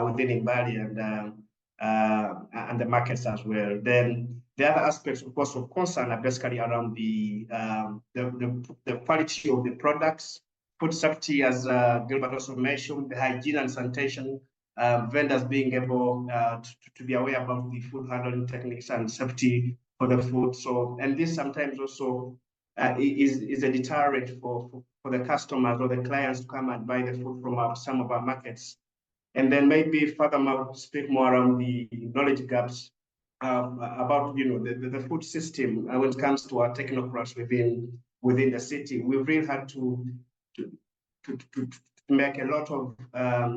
within Mbale and the markets as well. Then the other aspects, of course, of concern are basically around the quality of the products, food safety, as Gilbert also mentioned, the hygiene and sanitation, vendors being able to be aware about the food handling techniques and safety for the food. So, and this sometimes also is a deterrent for the customers or the clients to come and buy the food from some of our markets. And then maybe furthermore, speak more around the knowledge gaps about the food system when it comes to our technocrats within the city. We've really had to make a lot of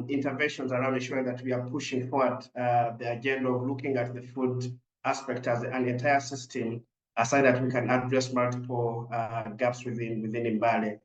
interventions around ensuring that we are pushing forward the agenda of looking at the food aspect as an entire system, aside that we can address multiple gaps within Mbale.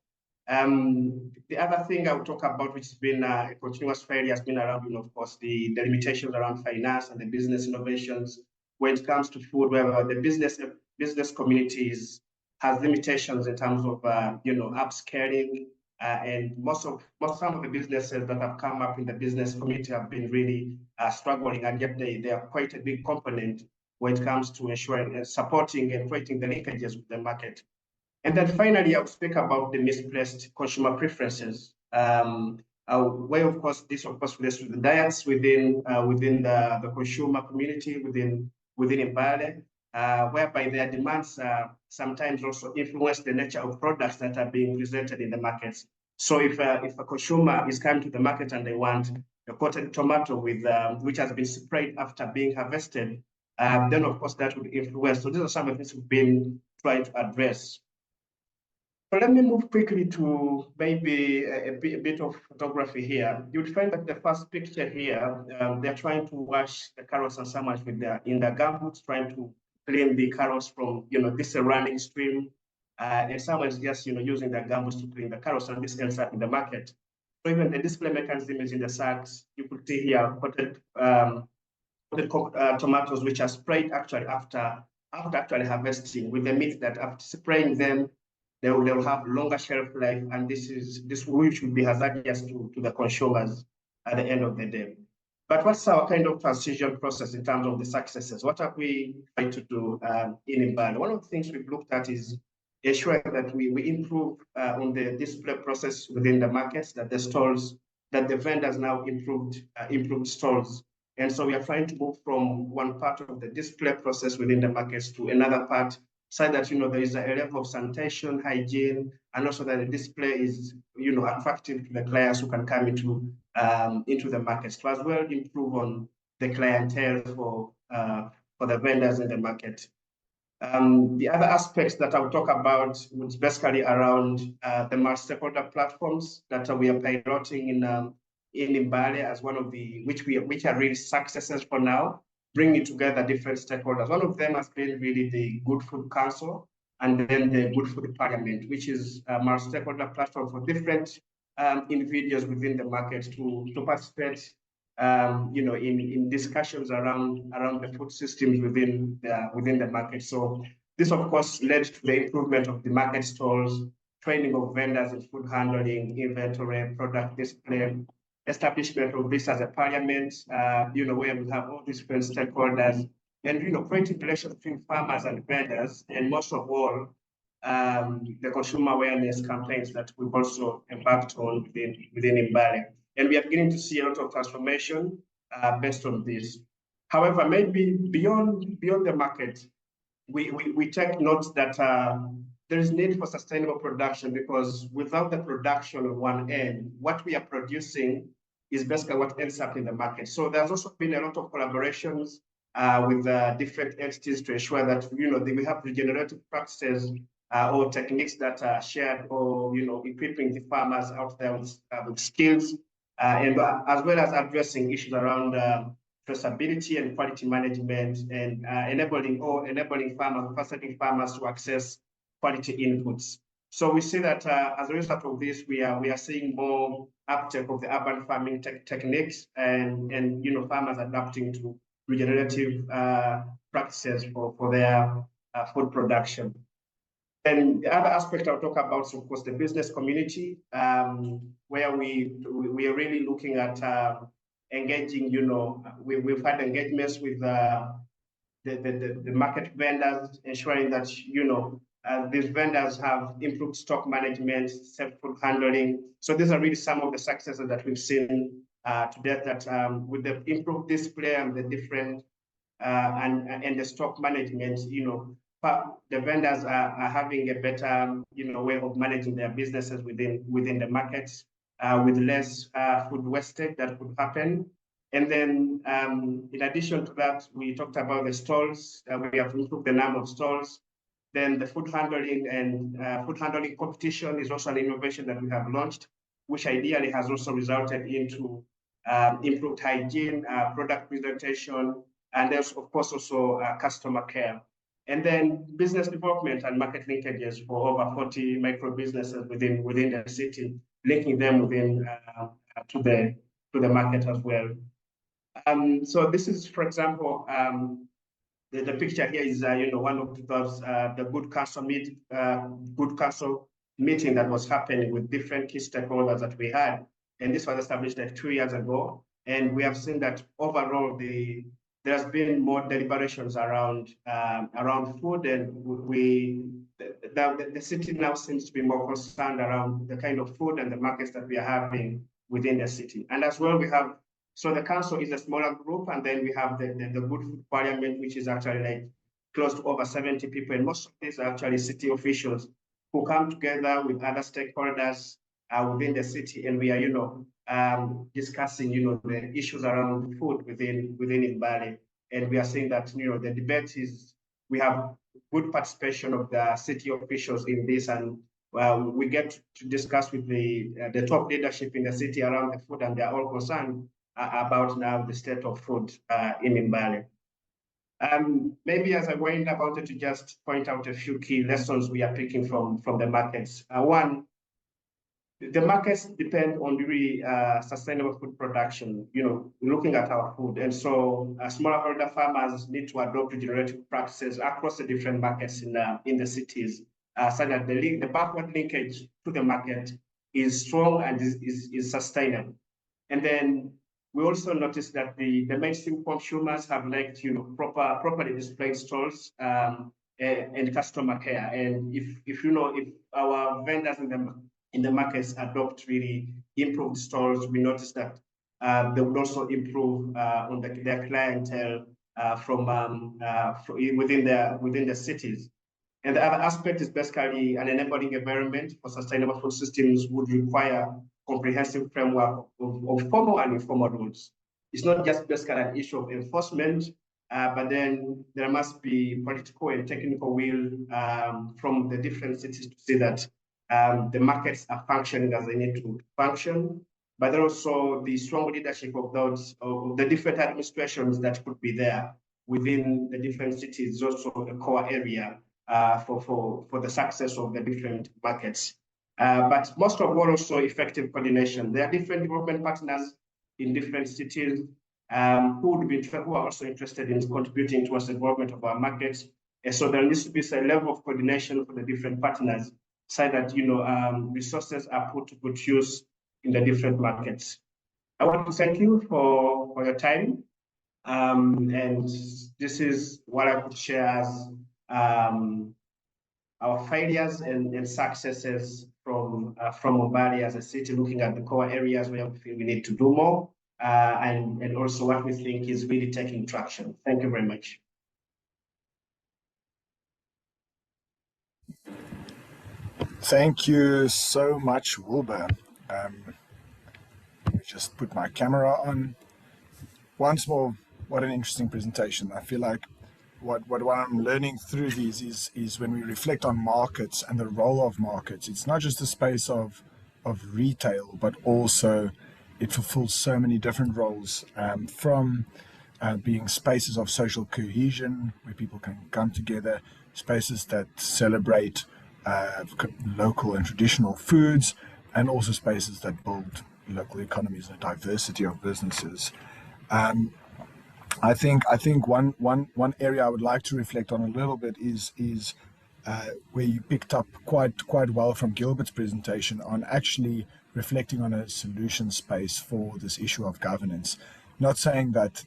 The other thing I will talk about, which has been a continuous failure, has been around, of course, the limitations around finance and the business innovations when it comes to food, where the business communities has limitations in terms of upscaling, and some of the businesses that have come up in the business community have been really struggling, and yet they are quite a big component when it comes to ensuring supporting and creating the linkages with the market. And then finally, I'll speak about the misplaced consumer preferences. Where, of course, this relates to the diets within the consumer community within Mbale, whereby their demands sometimes also influence the nature of products that are being presented in the markets. So if a consumer is coming to the market and they want a coated tomato which has been sprayed after being harvested, then of course that would influence. So these are some of the things we've been trying to address. So let me move quickly to maybe a bit of photography here. You'd find that the first picture here, they're trying to wash the carrots and someone in their gumboots, trying to clean the carrots from this running stream, and someone's just using their gumboots to clean the carrots, and this ends up in the market. So even the display mechanism is in the sacks. You could see here coated tomatoes, which are sprayed actually after harvesting, with the myth that after spraying them, they will have longer shelf life, and this which would be hazardous to the consumers at the end of the day. But what's our kind of transition process in terms of the successes? What are we trying to do in Mbale? One of the things we've looked at is ensuring that we improve on the display process within the markets, that the vendors now improved stalls. And so we are trying to move from one part of the display process within the markets to another part so that, there is a level of sanitation, hygiene, and also that the display is, attractive to the clients who can come into the markets to as well improve on the clientele for the vendors in the market. The other aspects that I'll talk about was basically around the multi-stakeholder platforms that we are piloting in Mbale as one of the, which are really successes for now, bringing together different stakeholders. One of them has been really the Good Food Council and then the Good Food Parliament, which is a multi-stakeholder platform for different individuals within the market to participate in discussions around the food systems within the market. So this, of course, led to the improvement of the market stalls, training of vendors in food handling, inventory, product display, establishment of this as a parliament, where we have all these different stakeholders, and creating relations between farmers and vendors, and most of all, the consumer awareness campaigns that we've also embarked on within Mbale. And we are beginning to see a lot of transformation based on this. However, maybe beyond the market, we take note that there is need for sustainable production, because without the production on one end, what we are producing is basically what ends up in the market. So there's also been a lot of collaborations with different entities to ensure that we have regenerative practices or techniques that are shared, or equipping the farmers out there with skills, and as well as addressing issues around traceability and quality management, and enabling farmers to access quality inputs. So we see that as a result of this, we are seeing more uptake of the urban farming techniques, and farmers adapting to regenerative practices for their food production. And the other aspect I'll talk about is, of course, the business community, where we are really looking at engaging. We've had engagements with the market vendors, ensuring that these vendors have improved stock management, safe food handling. So these are really some of the successes that we've seen to date. That with the improved display and the different and the stock management, the vendors are having a better way of managing their businesses within the markets, with less food wastage that could happen. And then in addition to that, we talked about the stalls. We have improved the number of stalls. Then the food handling and food handling competition is also an innovation that we have launched, which ideally has also resulted into improved hygiene, product presentation, and there's, of course, also customer care. And then business development and market linkages for over 40 micro businesses within the city, linking them within to the market as well. So this is, for example, the picture here is one of those the Good Council meeting that was happening with different key stakeholders that we had, and this was established like 2 years ago. And we have seen that overall there's been more deliberations around food, and the city now seems to be more concerned around the kind of food and the markets that we are having within the city. And as well, we have, so the council is a smaller group, and then we have the Good Food Parliament, which is actually like close to over 70 people, and most of these are actually city officials who come together with other stakeholders within the city, and we are discussing the issues around food within Mbale. And we are seeing that the debate is, we have good participation of the city officials in this, and we get to discuss with the top leadership in the city around the food, and they are all concerned about now the state of food in Mbale. Maybe as I wind up, I wanted to just point out a few key lessons we are picking from the markets. One, the markets depend on really sustainable food production, looking at our food. And so smallholder farmers need to adopt regenerative practices across the different markets in the cities, so that the backward linkage to the market is strong and is sustainable. And then we also noticed that the mainstream consumers have liked, properly displayed stalls and customer care. And if our vendors in the markets adopt really improved stalls, we noticed that they would also improve on their clientele from within the cities. And the other aspect is basically an enabling environment for sustainable food systems would require comprehensive framework of formal and informal rules. It's not just basically an issue of enforcement, but then there must be political and technical will from the different cities to see that the markets are functioning as they need to function, but then also the strong leadership of of the different administrations that could be there within the different cities is also a core area for the success of the different markets. But most of all, also effective coordination. There are different development partners in different cities who are also interested in contributing towards the development of our markets. And so there needs to be a level of coordination for the different partners so that resources are put to good use in the different markets. I want to thank you for your time. And this is what I could share as our failures and successes from Mbale as a city, looking at the core areas where we feel we need to do more, and also what we think is really taking traction. Thank you very much. Thank you so much, Wilbur. Let me just put my camera on. Once more, what an interesting presentation. I feel like what I'm learning through these is when we reflect on markets and the role of markets, it's not just a space of retail, but also it fulfills so many different roles, from being spaces of social cohesion where people can come together, spaces that celebrate local and traditional foods, and also spaces that build local economies and a diversity of businesses. I think one area I would like to reflect on a little bit is where you picked up quite well from Gilbert's presentation on actually reflecting on a solution space for this issue of governance. Not saying that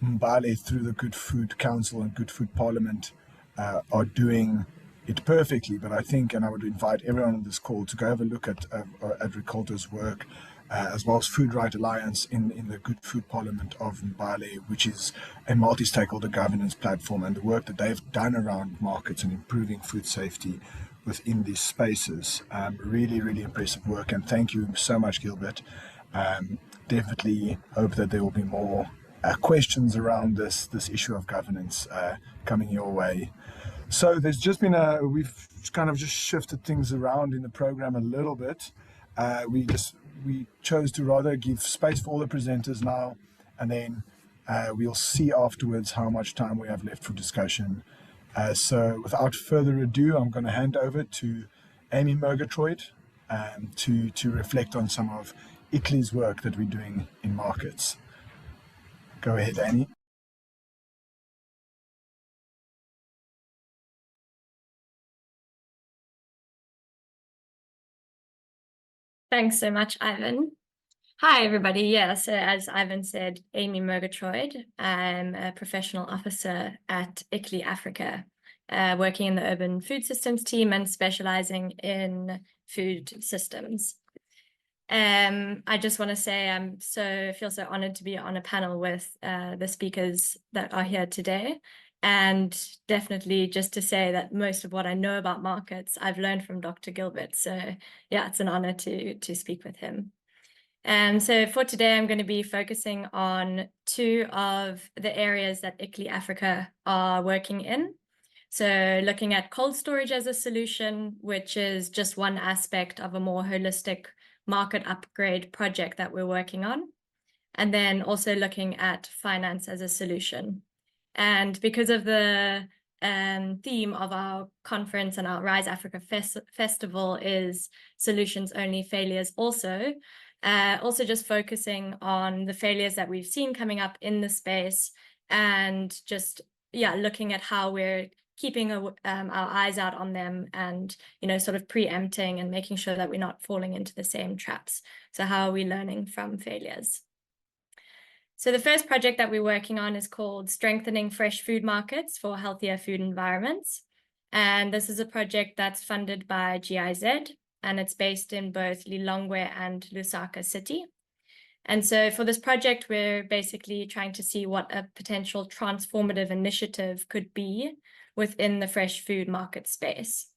Mbale through the Good Food Council and Good Food Parliament are doing it perfectly, but I think, and I would invite everyone on this call to go have a look at Agriculture's work, as well as Food Right Alliance in the Good Food Parliament of Mbale, which is a multi-stakeholder governance platform, and the work that they've done around markets and improving food safety within these spaces. Really, really impressive work, and thank you so much, Gilbert. Definitely hope that there will be more questions around this issue of governance coming your way. So there's just been we've kind of just shifted things around in the program a little bit. We chose to rather give space for all the presenters now, and then we'll see afterwards how much time we have left for discussion. So without further ado, I'm going to hand over to Amy Murgatroyd to reflect on some of ICLEI's work that we're doing in markets. Go ahead, Amy. Thanks so much, Ivan. Hi, everybody. Yeah, so as Ivan said, Amy Murgatroyd. I'm a professional officer at ICLEI Africa, working in the urban food systems team and specializing in food systems. I just want to say I feel so honored to be on a panel with the speakers that are here today. And definitely just to say that most of what I know about markets, I've learned from Dr. Gilbert. So yeah, it's an honor to speak with him. And so for today, I'm going to be focusing on two of the areas that ICLEI Africa are working in. So looking at cold storage as a solution, which is just one aspect of a more holistic market upgrade project that we're working on. And then also looking at finance as a solution. And because of the theme of our conference and our Rise Africa Festival is solutions only, failures also just focusing on the failures that we've seen coming up in the space, and just looking at how we're keeping our eyes out on them, and sort of preempting and making sure that we're not falling into the same traps. So how are we learning from failures? So the first project that we're working on is called Strengthening Fresh Food Markets for Healthier Food Environments. And this is a project that's funded by GIZ, and it's based in both Lilongwe and Lusaka City. And so for this project, we're basically trying to see what a potential transformative initiative could be within the fresh food market space.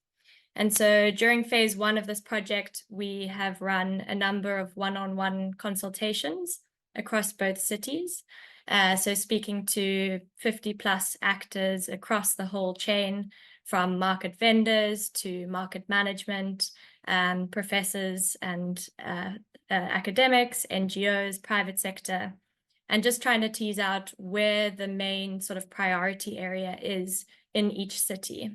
And so during phase 1 of this project, we have run a number of one-on-one consultations across both cities. So speaking to 50 plus actors across the whole chain, from market vendors to market management, professors and academics, NGOs, private sector, and just trying to tease out where the main sort of priority area is in each city.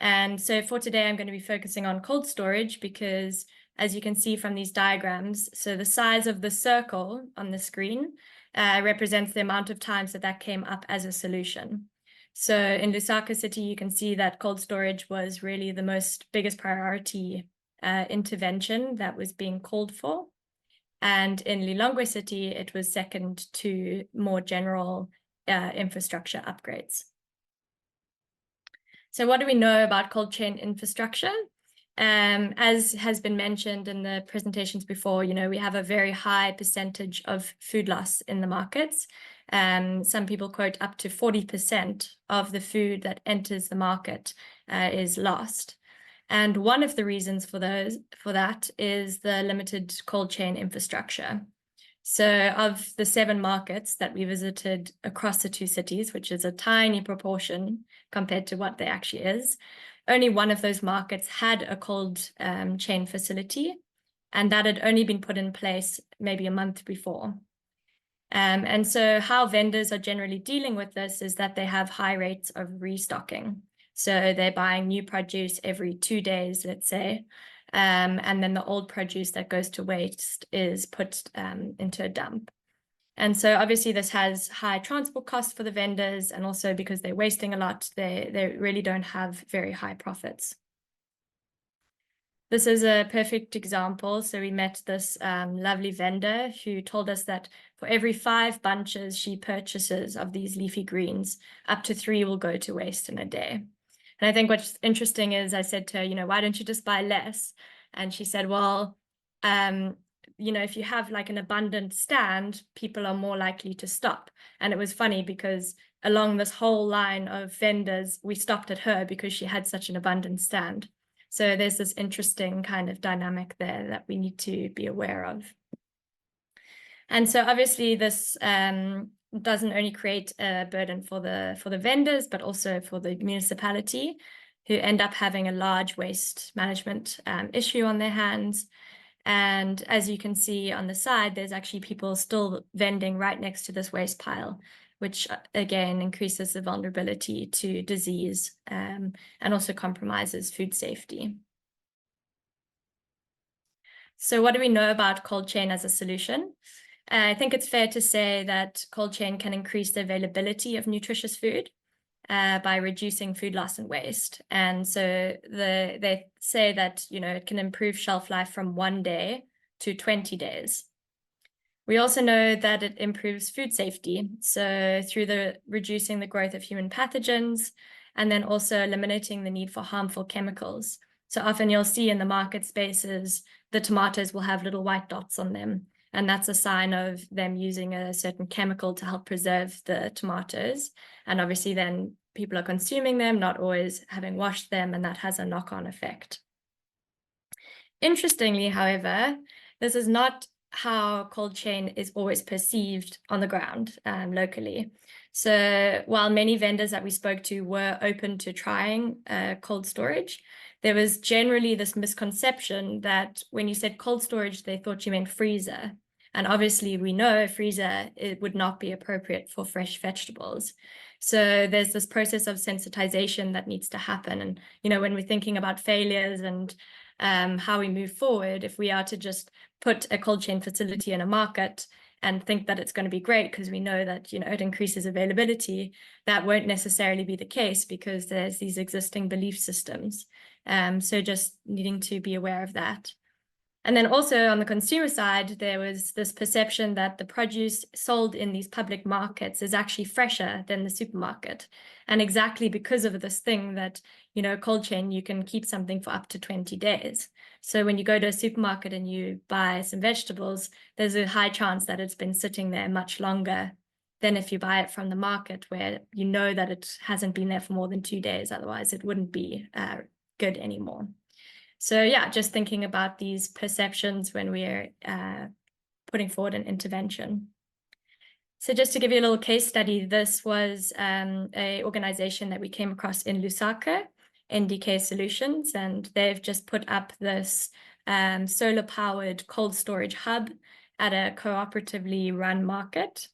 And so for today, I'm going to be focusing on cold storage because, as you can see from these diagrams, so the size of the circle on the screen represents the amount of times that came up as a solution. So in Lusaka City, you can see that cold storage was really the biggest priority intervention that was being called for. And in Lilongwe City, it was second to more general infrastructure upgrades. So what do we know about cold chain infrastructure? As has been mentioned in the presentations before, we have a very high percentage of food loss in the markets. Some people quote up to 40% of the food that enters the market is lost. And one of the reasons for that is the limited cold chain infrastructure. So of the 7 markets that we visited across the 2 cities, which is a tiny proportion compared to what there actually is, only one of those markets had a cold chain facility, and that had only been put in place maybe a month before. And so how vendors are generally dealing with this is that they have high rates of restocking. So they're buying new produce every 2 days, let's say, and then the old produce that goes to waste is put into a dump. And so obviously this has high transport costs for the vendors, and also because they're wasting a lot, they really don't have very high profits. This is a perfect example. So we met this lovely vendor who told us that for every 5 bunches she purchases of these leafy greens, up to 3 will go to waste in a day. And I think what's interesting is I said to her, why don't you just buy less? And she said, well, if you have like an abundant stand, people are more likely to stop. And it was funny because along this whole line of vendors, we stopped at her because she had such an abundant stand. So there's this interesting kind of dynamic there that we need to be aware of. And so obviously this doesn't only create a burden for the vendors, but also for the municipality, who end up having a large waste management issue on their hands. And as you can see on the side, there's actually people still vending right next to this waste pile, which again increases the vulnerability to disease and also compromises food safety. So what do we know about cold chain as a solution? I think it's fair to say that cold chain can increase the availability of nutritious food by reducing food loss and waste. And so they say that, it can improve shelf life from 1 day to 20 days. We also know that it improves food safety. So through reducing the growth of human pathogens, and then also eliminating the need for harmful chemicals. So often you'll see in the market spaces, the tomatoes will have little white dots on them. And that's a sign of them using a certain chemical to help preserve the tomatoes. And obviously then people are consuming them, not always having washed them, and that has a knock-on effect. Interestingly, however, this is not how cold chain is always perceived on the ground locally. So while many vendors that we spoke to were open to trying cold storage, there was generally this misconception that when you said cold storage, they thought you meant freezer. And obviously we know freezer, it would not be appropriate for fresh vegetables. So there's this process of sensitization that needs to happen. And, when we're thinking about failures and how we move forward, if we are to just put a cold chain facility in a market and think that it's going to be great because we know that, it increases availability, that won't necessarily be the case because there's these existing belief systems. So just needing to be aware of that. And then also on the consumer side, there was this perception that the produce sold in these public markets is actually fresher than the supermarket. And exactly because of this thing that, cold chain, you can keep something for up to 20 days. So when you go to a supermarket and you buy some vegetables, there's a high chance that it's been sitting there much longer than if you buy it from the market, where you know that it hasn't been there for more than 2 days. Otherwise, it wouldn't be good anymore. So yeah, just thinking about these perceptions when we're putting forward an intervention. So just to give you a little case study, this was a organization that we came across in Lusaka, NDK Solutions, and they've just put up this solar-powered cold storage hub at a cooperatively run market.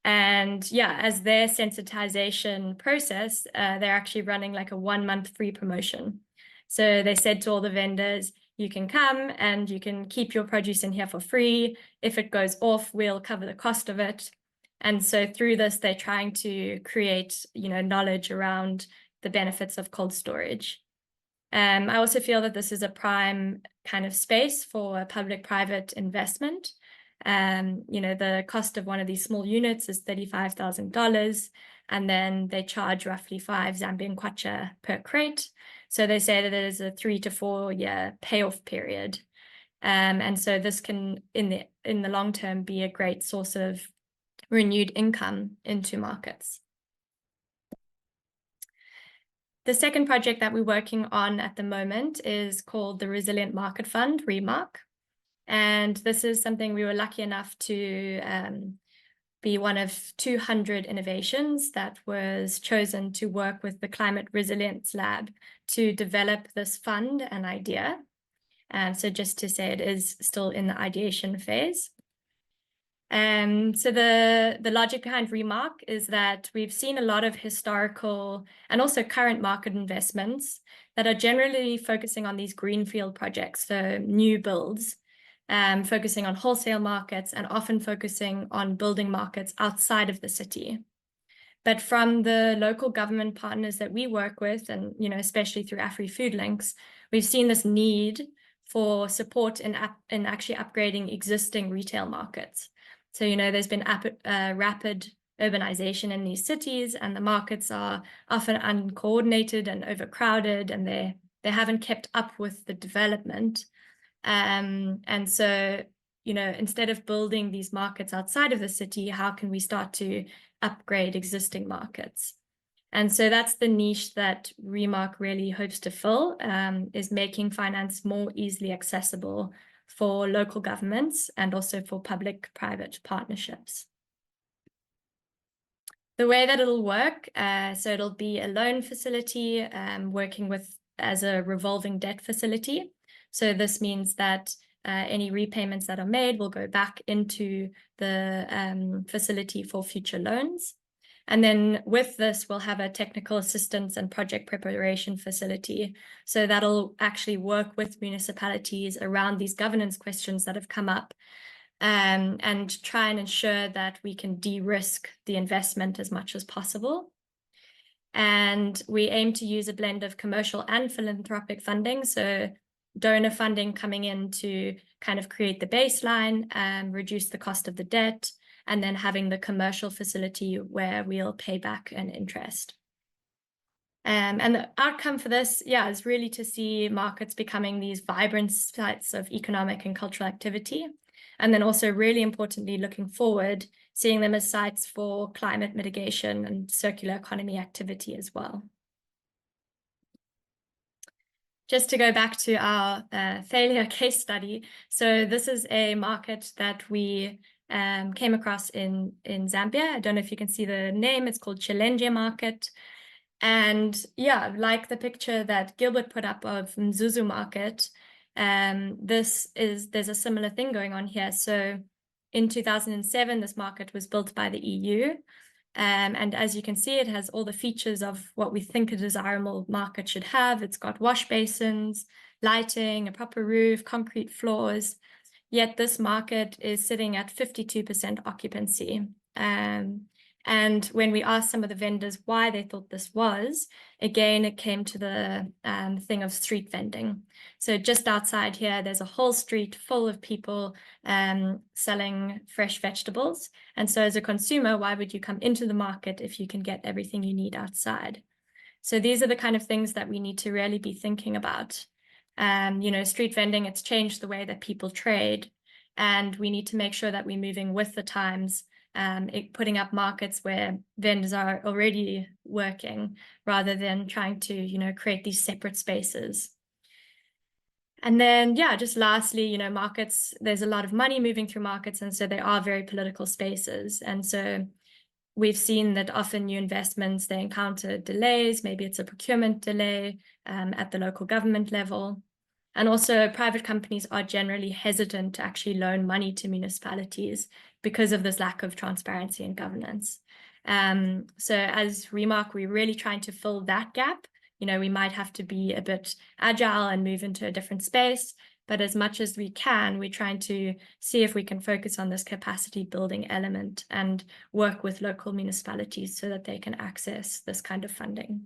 And yeah, as their sensitization process, they're actually running like a 1-month free promotion. So they said to all the vendors, you can come and you can keep your produce in here for free. If it goes off, we'll cover the cost of it. And so through this, they're trying to create, knowledge around the benefits of cold storage. I also feel that this is a prime kind of space for public-private investment. The cost of one of these small units is $35,000, and then they charge roughly 5 Zambian kwacha per crate. So they say that there's a 3 to 4 year payoff period. And so this can, in the long term, be a great source of renewed income into markets. The second project that we're working on at the moment is called the Resilient Market Fund, REMARC. And this is something we were lucky enough to be one of 200 innovations that was chosen to work with the Climate Resilience Lab to develop this fund and idea. So just to say, it is still in the ideation phase. So the logic behind REMARC is that we've seen a lot of historical and also current market investments that are generally focusing on these greenfield projects, so new builds, focusing on wholesale markets and often focusing on building markets outside of the city. But from the local government partners that we work with, and especially through AfriFood Links, we've seen this need for support in actually upgrading existing retail markets. So, there's been rapid urbanization in these cities, and the markets are often uncoordinated and overcrowded, and they haven't kept up with the development. And so, instead of building these markets outside of the city, how can we start to upgrade existing markets? And so that's the niche that REMARC really hopes to fill, is making finance more easily accessible for local governments and also for public-private partnerships. The way that it'll work, so it'll be a loan facility working as a revolving debt facility. So this means that any repayments that are made will go back into the facility for future loans. And then with this, we'll have a technical assistance and project preparation facility. So that'll actually work with municipalities around these governance questions that have come up, and try and ensure that we can de-risk the investment as much as possible. And we aim to use a blend of commercial and philanthropic funding. So donor funding coming in to kind of create the baseline, reduce the cost of the debt, and then having the commercial facility where we'll pay back an interest. And the outcome for this, is really to see markets becoming these vibrant sites of economic and cultural activity. And then also really importantly, looking forward, seeing them as sites for climate mitigation and circular economy activity as well. Just to go back to our failure case study. So this is a market that we came across in Zambia. I don't know if you can see the name. It's called Challenge Market. And like the picture that Gilbert put up of Mzuzu Market, there's a similar thing going on here. So in 2007, this market was built by the EU. And as you can see, it has all the features of what we think a desirable market should have. It's got wash basins, lighting, a proper roof, concrete floors. Yet this market is sitting at 52% occupancy. And when we asked some of the vendors why they thought this was, again, it came to the thing of street vending. So just outside here, there's a whole street full of people selling fresh vegetables. And so as a consumer, why would you come into the market if you can get everything you need outside? So these are the kind of things that we need to really be thinking about. Street vending, it's changed the way that people trade. And we need to make sure that we're moving with the times putting up markets where vendors are already working rather than trying to, you know, create these separate spaces. And then, yeah, just lastly, you know, markets, there's a lot of money moving through markets, and so they are very political spaces. And so we've seen that often new investments, they encounter delays. Maybe it's a procurement delay at the local government level. And also private companies are generally hesitant to actually loan money to municipalities because of this lack of transparency and governance. So as Remark, we're really trying to fill that gap. You know, we might have to be a bit agile and move into a different space, but as much as we can, we're trying to see if we can focus on this capacity building element and work with local municipalities so that they can access this kind of funding.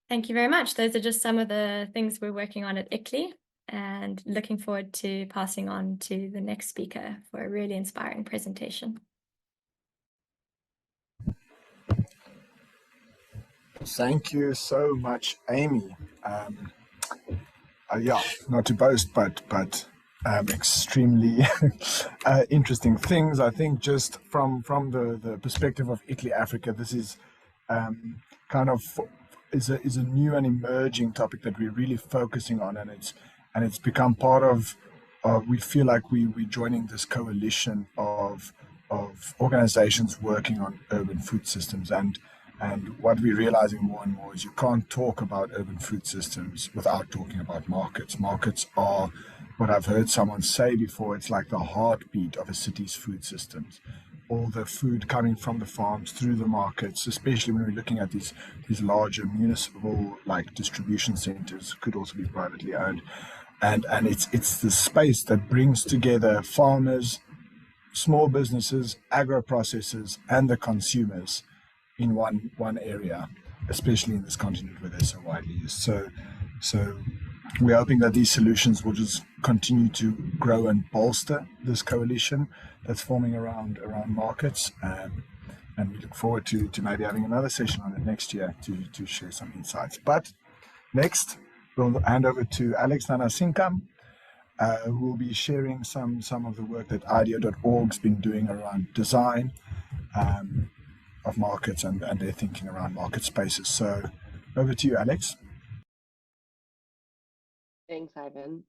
Thank you very much. Those are just some of the things we're working on at ICLEI, and looking forward to passing on to the next speaker for a really inspiring presentation. Thank you so much, Amy. Yeah, not to boast, but extremely interesting things. I think just from the perspective of ICLEI Africa, this is kind of is a new and emerging topic that we're really focusing on, and it's become part of. We feel like we're joining this coalition of organizations working on urban food systems, and what we're realizing more and more is you can't talk about urban food systems without talking about markets. Markets are what I've heard someone say before, it's like the heartbeat of a city's food systems. All the food coming from the farms through the markets, especially when we're looking at these larger municipal like distribution centers, could also be privately owned. And it's the space that brings together farmers, small businesses, agro-processors, and the consumers in one area, especially in this continent where they're so widely used. So we're hoping that these solutions will just continue to grow and bolster this coalition that's forming around markets. And we look forward to maybe having another session on it next year to share some insights. But next, we'll hand over to Alex Nanasinkam, who will be sharing some of the work that IDEO.org's been doing around design of markets and their thinking around market spaces. So over to you, Alex. Thanks, Ivan,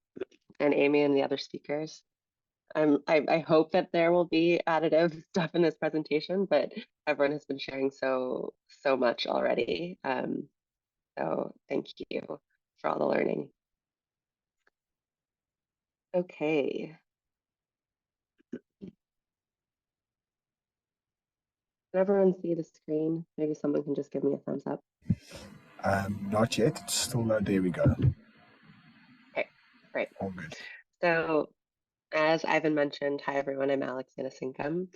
and Amy and the other speakers. I hope that there will be additive stuff in this presentation, but everyone has been sharing so much already. So thank you for all the learning. Okay. Can everyone see the screen? Maybe someone can just give me a thumbs up. Not yet. It's still there we go. Okay, great. All good. So as Ivan mentioned, hi everyone, I'm Alex Nanasinkam.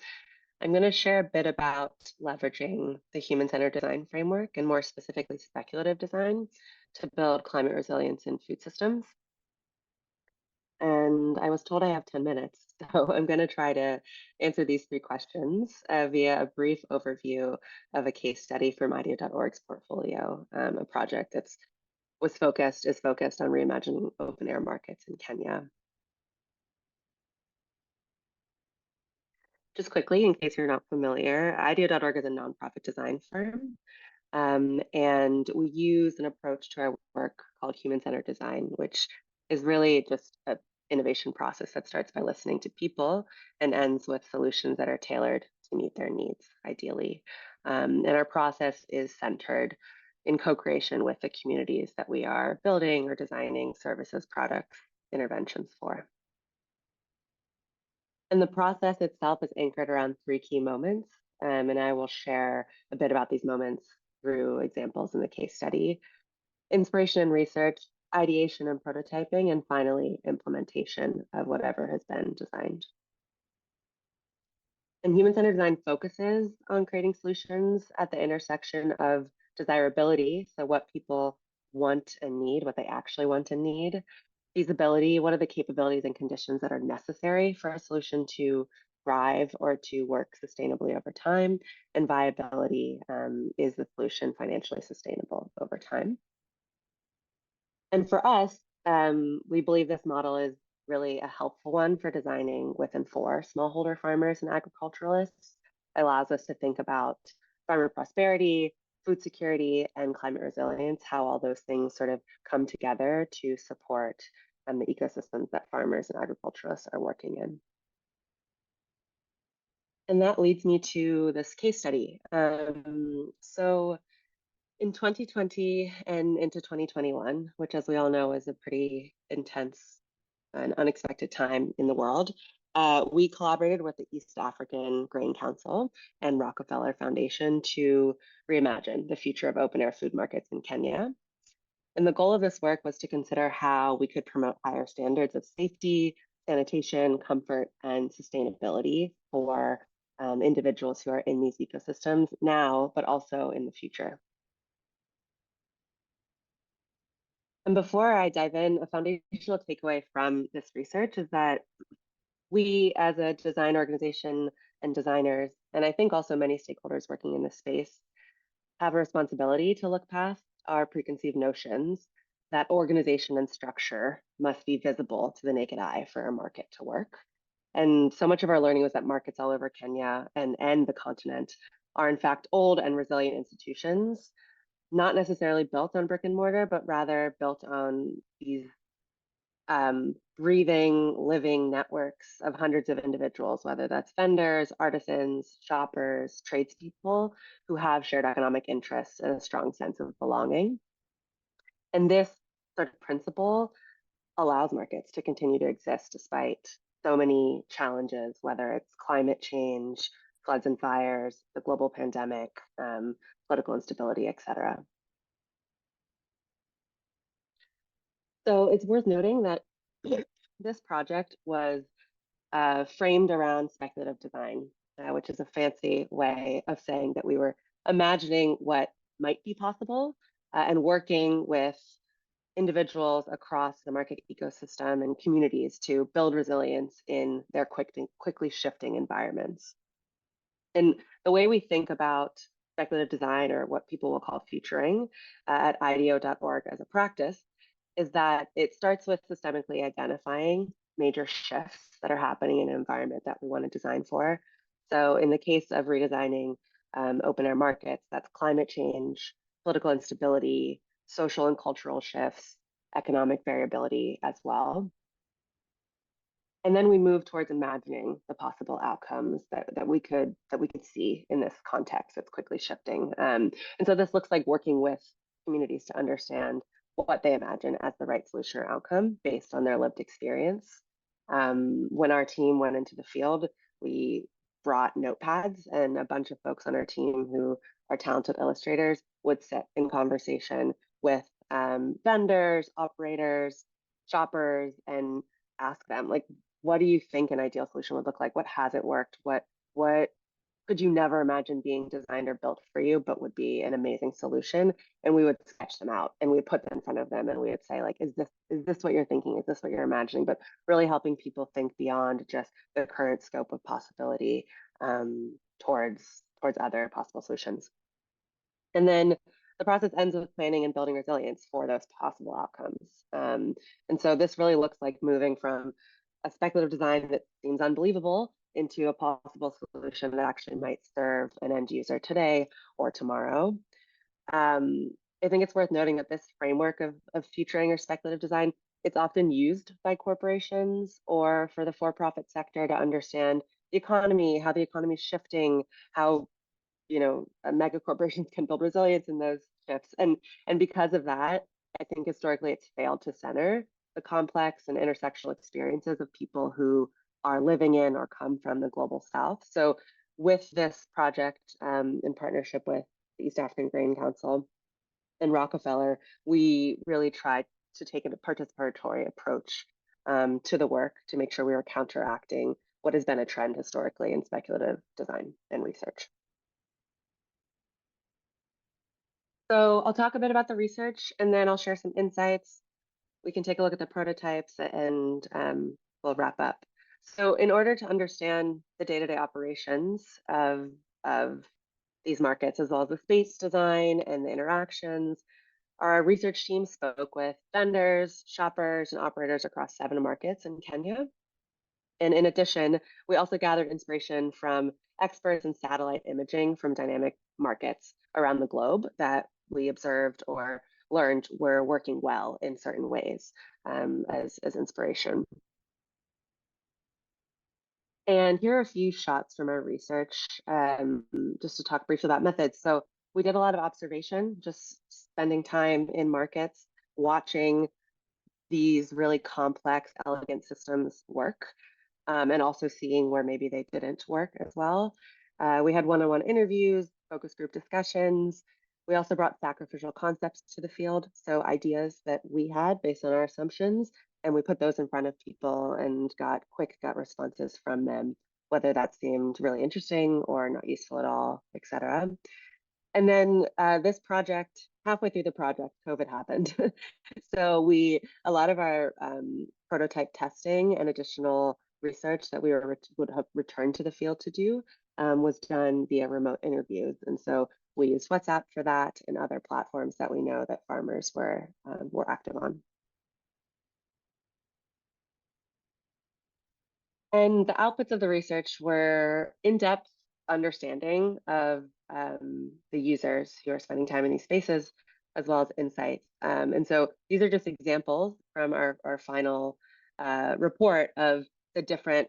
I'm going to share a bit about leveraging the human-centered design framework, and more specifically speculative design, to build climate resilience in food systems. And I was told I have 10 minutes, so I'm going to try to answer these 3 questions via a brief overview of a case study from IDEO.org's portfolio, a project is focused on reimagining open air markets in Kenya. Just quickly, in case you're not familiar, IDEO.org is a nonprofit design firm, and we use an approach to our work called human-centered design, which is really just an innovation process that starts by listening to people and ends with solutions that are tailored to meet their needs, ideally. And our process is centered in co-creation with the communities that we are building or designing services, products, interventions for. And the process itself is anchored around 3 key moments, and I will share a bit about these moments through examples in the case study: inspiration and research, ideation and prototyping, and finally, implementation of whatever has been designed. And human-centered design focuses on creating solutions at the intersection of desirability, so what people want and need, what they actually want and need; feasibility, what are the capabilities and conditions that are necessary for a solution to thrive or to work sustainably over time; and viability, is the solution financially sustainable over time. And for us, we believe this model is really a helpful one for designing with and for smallholder farmers and agriculturalists. It allows us to think about farmer prosperity, food security, and climate resilience, how all those things sort of come together to support the ecosystems that farmers and agriculturalists are working in. And that leads me to this case study. So in 2020 and into 2021, which as we all know is a pretty intense and unexpected time in the world, we collaborated with the East African Grain Council and Rockefeller Foundation to reimagine the future of open air food markets in Kenya. And the goal of this work was to consider how we could promote higher standards of safety, sanitation, comfort, and sustainability for individuals who are in these ecosystems now, but also in the future. And before I dive in, a foundational takeaway from this research is that we, as a design organization and designers, and I think also many stakeholders working in this space, have a responsibility to look past our preconceived notions that organization and structure must be visible to the naked eye for a market to work. And so much of our learning was that markets all over Kenya and the continent are in fact old and resilient institutions, not necessarily built on brick and mortar, but rather built on these breathing, living networks of hundreds of individuals, whether that's vendors, artisans, shoppers, tradespeople who have shared economic interests and a strong sense of belonging. And this sort of principle allows markets to continue to exist despite so many challenges, whether it's climate change, floods and fires, the global pandemic, political instability, et cetera. So it's worth noting that this project was framed around speculative design, which is a fancy way of saying that we were imagining what might be possible and working with individuals across the market ecosystem and communities to build resilience in their quickly shifting environments. And the way we think about speculative design, or what people will call futuring at IDEO.org as a practice, is that it starts with systemically identifying major shifts that are happening in an environment that we want to design for. So in the case of redesigning open air markets, that's climate change, political instability, social and cultural shifts, economic variability as well. And then we move towards imagining the possible outcomes that we could see in this context that's quickly shifting. And so this looks like working with communities to understand what they imagine as the right solution or outcome based on their lived experience. When our team went into the field, we brought notepads, and a bunch of folks on our team who are talented illustrators would sit in conversation with vendors, operators, shoppers, and ask them, like, what do you think an ideal solution would look like? What hasn't worked? What could you never imagine being designed or built for you, but would be an amazing solution? And we would sketch them out and we would put them in front of them and we would say, like, is this what you're thinking? Is this what you're imagining? But really helping people think beyond just the current scope of possibility towards other possible solutions. And then the process ends with planning and building resilience for those possible outcomes. And so this really looks like moving from a speculative design that seems unbelievable into a possible solution that actually might serve an end user today or tomorrow. I think it's worth noting that this framework of futuring or speculative design, it's often used by corporations or for the for-profit sector to understand the economy, how the economy is shifting, how mega corporations can build resilience in those shifts. And because of that, I think historically it's failed to center the complex and intersectional experiences of people who are living in or come from the global South. So with this project, in partnership with the East African Grain Council and Rockefeller, we really tried to take a participatory approach to the work to make sure we were counteracting what has been a trend historically in speculative design and research. So I'll talk a bit about the research and then I'll share some insights. We can take a look at the prototypes and we'll wrap up. So in order to understand the day-to-day operations of these markets, as well as the space design and the interactions, Our research team spoke with vendors, shoppers, and operators across 7 markets in Kenya. And in addition, we also gathered inspiration from experts in satellite imaging from dynamic markets around the globe that we observed or learned were working well in certain ways as inspiration. And here are a few shots from our research, just to talk briefly about methods. So we did a lot of observation, just spending time in markets, watching these really complex, elegant systems work, and also seeing where maybe they didn't work as well. We had one-on-one interviews, focus group discussions. We also brought sacrificial concepts to the field, so ideas that we had based on our assumptions, and we put those in front of people and got quick gut responses from them, whether that seemed really interesting or not useful at all, etc. And then this project, halfway through the project, COVID happened. So a lot of our prototype testing and additional research that we would have returned to the field to do was done via remote interviews. And so we used WhatsApp for that and other platforms that we know that farmers were active on. And the outputs of the research were in-depth understanding of the users who are spending time in these spaces, as well as insights. And so these are just examples from our final report of the different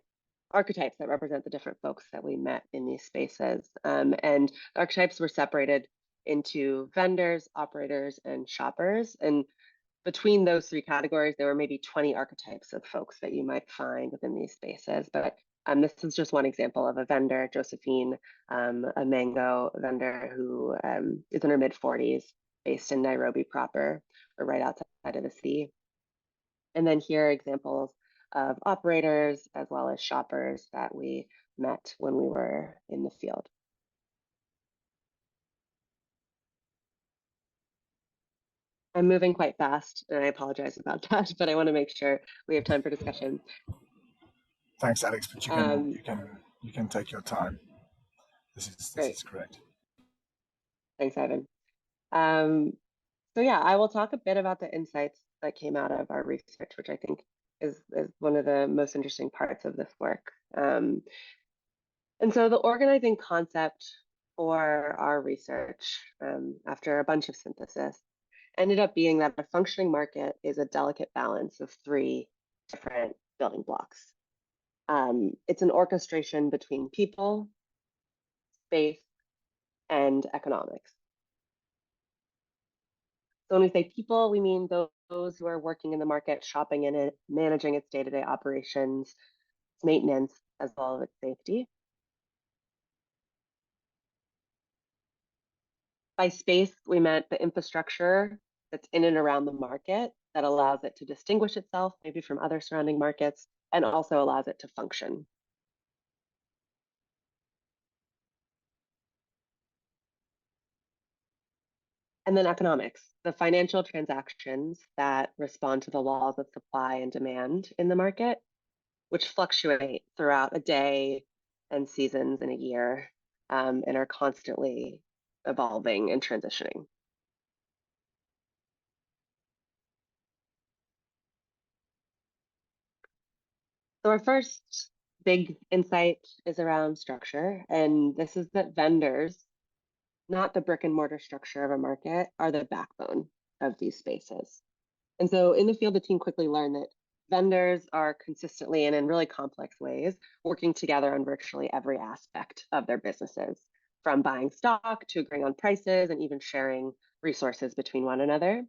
archetypes that represent the different folks that we met in these spaces. And the archetypes were separated into vendors, operators, and shoppers. And between those 3 categories, there were maybe 20 archetypes of folks that you might find within these spaces. But this is just one example of a vendor, Josephine, a mango vendor who is in her mid-40s, based in Nairobi proper, or right outside of the city. And then here are examples of operators as well as shoppers that we met when we were in the field. I'm moving quite fast, and I apologize about that, but I want to make sure we have time for discussion. Thanks, Alex, but you can take your time. This is correct. Thanks, Ivan. So yeah, I will talk a bit about the insights that came out of our research, which I think is one of the most interesting parts of this work. And so the organizing concept for our research, after a bunch of synthesis, ended up being that a functioning market is a delicate balance of 3 different building blocks. It's an orchestration between people, space, and economics. So when we say people, we mean those who are working in the market, shopping in it, managing its day-to-day operations, its maintenance, as well as its safety. By space, we meant the infrastructure that's in and around the market that allows it to distinguish itself maybe from other surrounding markets and also allows it to function. And then economics, the financial transactions that respond to the laws of supply and demand in the market, which fluctuate throughout a day and seasons in a year, and are constantly evolving and transitioning. So our first big insight is around structure, and this is that vendors, not the brick and mortar structure of a market, are the backbone of these spaces. And so in the field, the team quickly learned that vendors are consistently and in really complex ways working together on virtually every aspect of their businesses, from buying stock to agreeing on prices and even sharing resources between one another.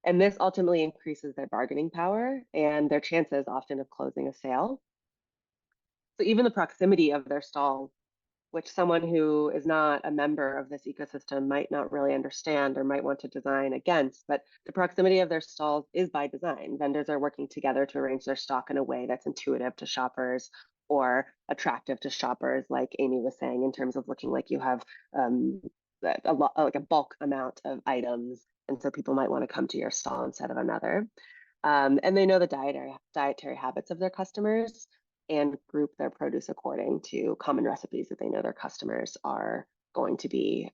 And this ultimately increases their bargaining power and their chances often of closing a sale. So even the proximity of their stalls, which someone who is not a member of this ecosystem might not really understand or might want to design against, but the proximity of their stalls is by design. Vendors are working together to arrange their stock in a way that's intuitive to shoppers or attractive to shoppers, like Amy was saying, in terms of looking like you have like a bulk amount of items. And so people might want to come to your stall instead of another. And they know the dietary habits of their customers and group their produce according to common recipes that they know their customers are going to be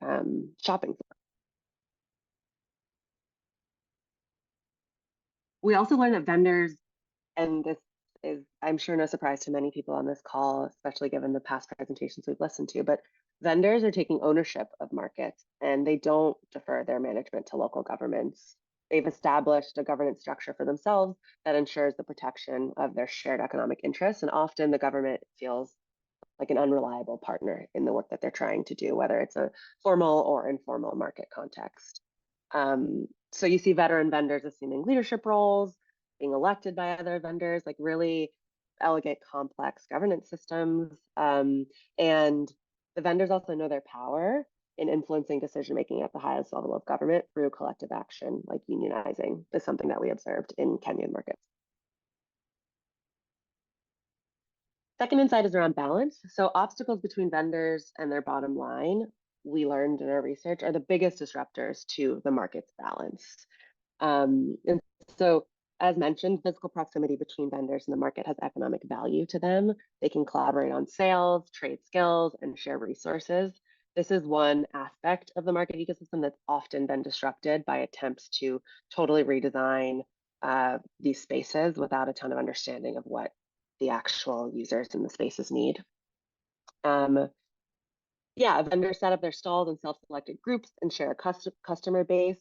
shopping for. We also learned that vendors, and this is, I'm sure, no surprise to many people on this call, especially given the past presentations we've listened to, but vendors are taking ownership of markets and they don't defer their management to local governments. They've established a governance structure for themselves that ensures the protection of their shared economic interests. And often the government feels like an unreliable partner in the work that they're trying to do, whether it's a formal or informal market context. So you see veteran vendors assuming leadership roles, being elected by other vendors, like really elegant, complex governance systems. And the vendors also know their power in influencing decision-making at the highest level of government through collective action, like unionizing is something that we observed in Kenyan markets. Second insight is around balance. So obstacles between vendors and their bottom line, we learned in our research, are the biggest disruptors to the market's balance. And so, as mentioned, physical proximity between vendors and the market has economic value to them. They can collaborate on sales, trade skills, and share resources. This is one aspect of the market ecosystem that's often been disrupted by attempts to totally redesign these spaces without a ton of understanding of what the actual users in the spaces need. Vendors set up their stalls in self-selected groups and share a customer base.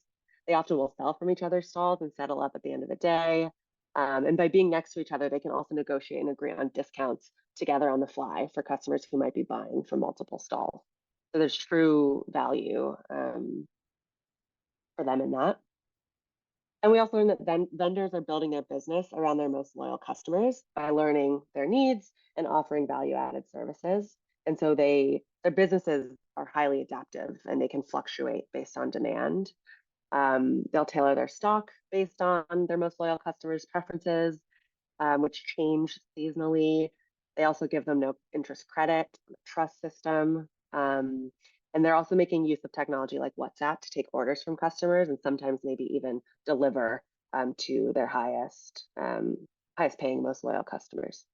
They often will sell from each other's stalls and settle up at the end of the day. And by being next to each other, they can also negotiate and agree on discounts together on the fly for customers who might be buying from multiple stalls. So there's true value for them in that. And we also learned that vendors are building their business around their most loyal customers by learning their needs and offering value-added services. And so their businesses are highly adaptive and they can fluctuate based on demand. They'll tailor their stock based on their most loyal customers' preferences, which change seasonally. They also give them no interest credit, trust system. And they're also making use of technology like WhatsApp to take orders from customers and sometimes maybe even deliver to their highest paying, most loyal customers.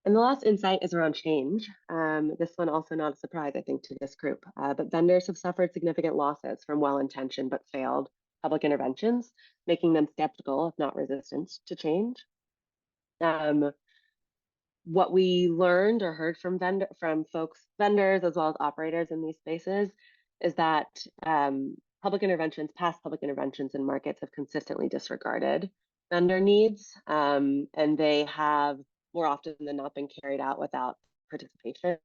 And the last insight is around change. This one also not a surprise, I think, to this group, but vendors have suffered significant losses from well-intentioned but failed public interventions, making them skeptical, if not resistant, to change. What we learned or heard from vendors as well as operators in these spaces is that past public interventions in markets have consistently disregarded vendor needs, and they have more often than not been carried out without participation.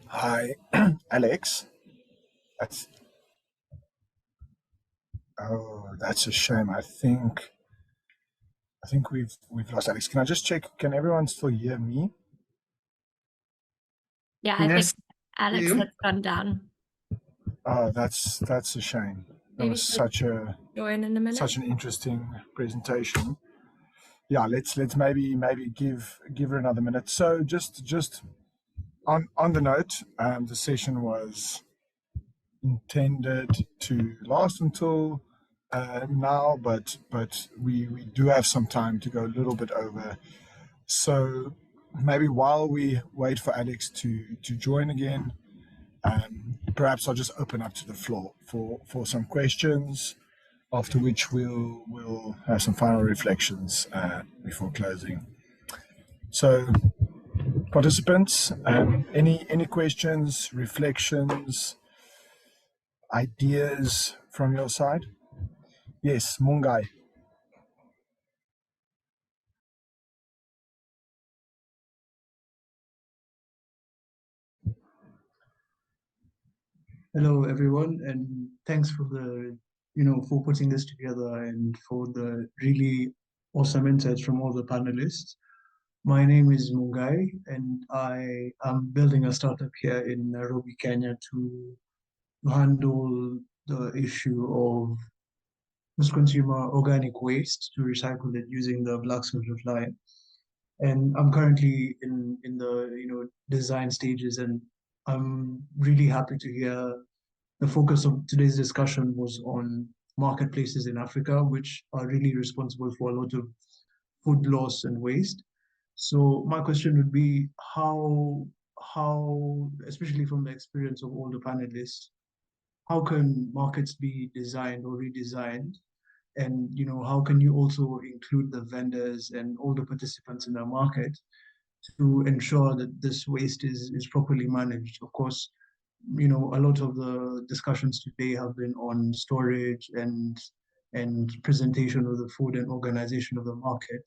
Hi, Alex. That's that's a shame. I think we've lost Alex. Can I just check? Can everyone still hear me? Yeah, I think Yes. Alex You? has gone down. Oh, that's a shame. That Maybe was he'll join in a minute. such an interesting presentation. Yeah, let's maybe give her another minute. So just on the note, the session was intended to last until now, but we do have some time to go a little bit over. So maybe while we wait for Alex to join again, perhaps I'll just open up to the floor for some questions, after which we'll have some final reflections before closing. So participants, any questions, reflections, ideas from your side? Yes, Mungai. Hello, everyone, and thanks for the for putting this together and for the really awesome insights from all the panelists. My name is Mungai, and I am building a startup here in Nairobi, Kenya, to handle the issue of post-consumer organic waste to recycle it using the black soldier fly. And I'm currently in the design stages, and I'm really happy to hear the focus of today's discussion was on marketplaces in Africa, which are really responsible for a lot of food loss and waste. So my question would be how, especially from the experience of all the panelists, how can markets be designed or redesigned? And how can you also include the vendors and all the participants in the market to ensure that this waste is properly managed? Of course, a lot of the discussions today have been on storage and presentation of the food and organization of the market.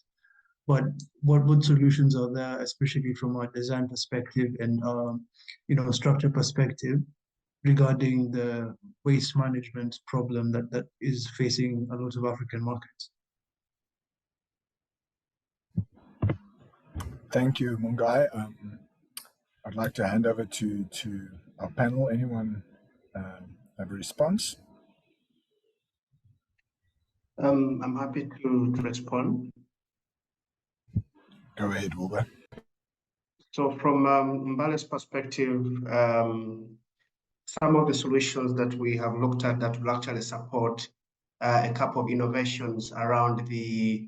But what solutions are there, especially from a design perspective and structure perspective, regarding the waste management problem that is facing a lot of African markets? Thank you, Mungai. I'd like to hand over to our panel. Anyone have a response? I'm happy to respond. Go ahead, Wilbur. So from Mbale's perspective, some of the solutions that we have looked at that will actually support a couple of innovations around the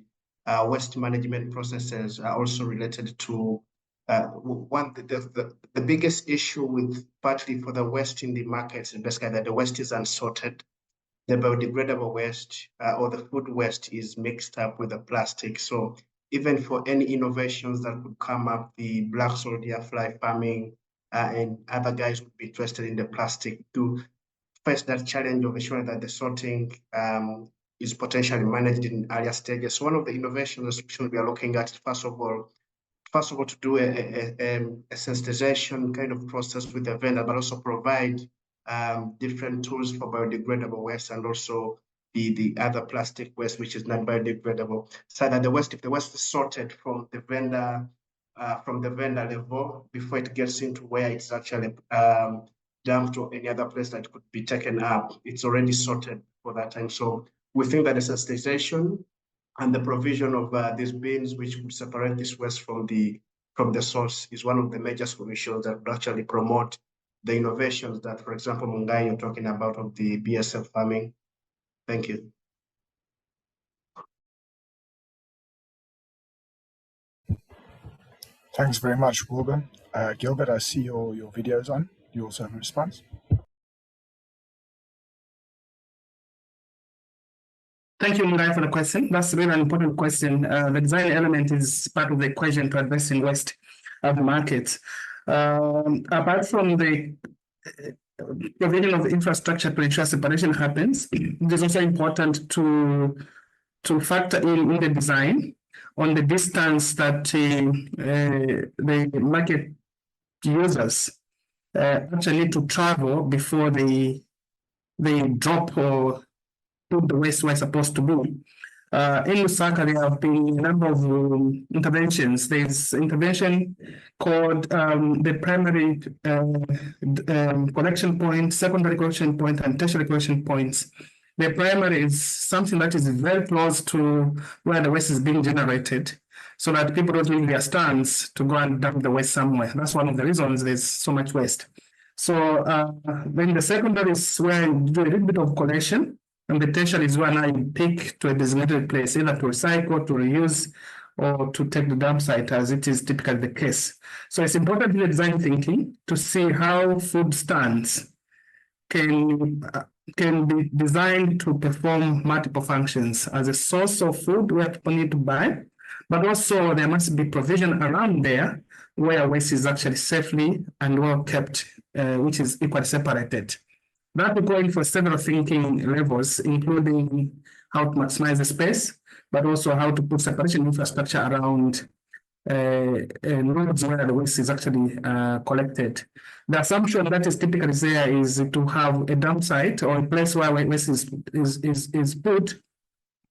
waste management processes are also related to the biggest issue with partly for the waste in the markets is basically that the waste is unsorted. The biodegradable waste or the food waste is mixed up with the plastic. So even for any innovations that would come up, the black soldier fly farming and other guys would be interested in the plastic to face that challenge of ensuring that the sorting is potentially managed in earlier stages. So one of the innovations we are looking at, first of all, to do a sensitization kind of process with the vendor, but also provide different tools for biodegradable waste and also the other plastic waste which is not biodegradable, so that if the waste is sorted from the vendor level before it gets into where it's actually dumped or any other place that could be taken up, it's already sorted for that time. So we think that the sensitization and the provision of these bins which would separate this waste from the source is one of the major solutions that would actually promote the innovations that, for example, Mungai, you're talking about of the BSF farming. Thank you. Thanks very much, Wilbur. Gilbert, I see your video's on. You also have a response? Thank you, Mungai, for the question. That's really an important question. The design element is part of the equation to addressing waste of the market. Apart from the provision of infrastructure to ensure separation happens, it is also important to factor in the design on the distance that the market users actually need to travel before they drop or put the waste where it's supposed to be. In Lusaka, there have been a number of interventions. There's intervention called the primary collection point, secondary collection point, and tertiary collection points. The primary is something that is very close to where the waste is being generated, so that people don't leave their stands to go and dump the waste somewhere. That's one of the reasons there's so much waste. So then the secondary is where you do a little bit of collection, and the tertiary is when I pick to a designated place, either to recycle, to reuse, or to take the dump site, as it is typically the case. So it's important in the design thinking to see how food stands can be designed to perform multiple functions as a source of food where people need to buy, but also there must be provision around there where waste is actually safely and well kept, which is equally separated. That will go in for several thinking levels, including how to maximize the space, but also how to put separation infrastructure around nodes where the waste is actually collected. The assumption that is typically there is to have a dump site or a place where waste is put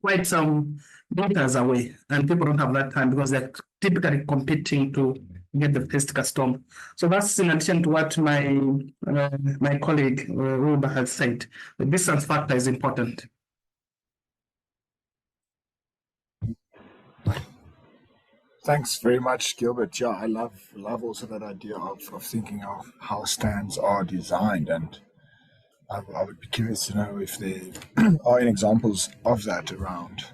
quite some meters away, and people don't have that time because they're typically competing to get the best custom. So that's in addition to what my colleague Ruba has said. The distance factor is important. Thanks very much, Gilbert. Yeah, I love also that idea of thinking of how stands are designed, and I would be curious to know if there are any examples of that around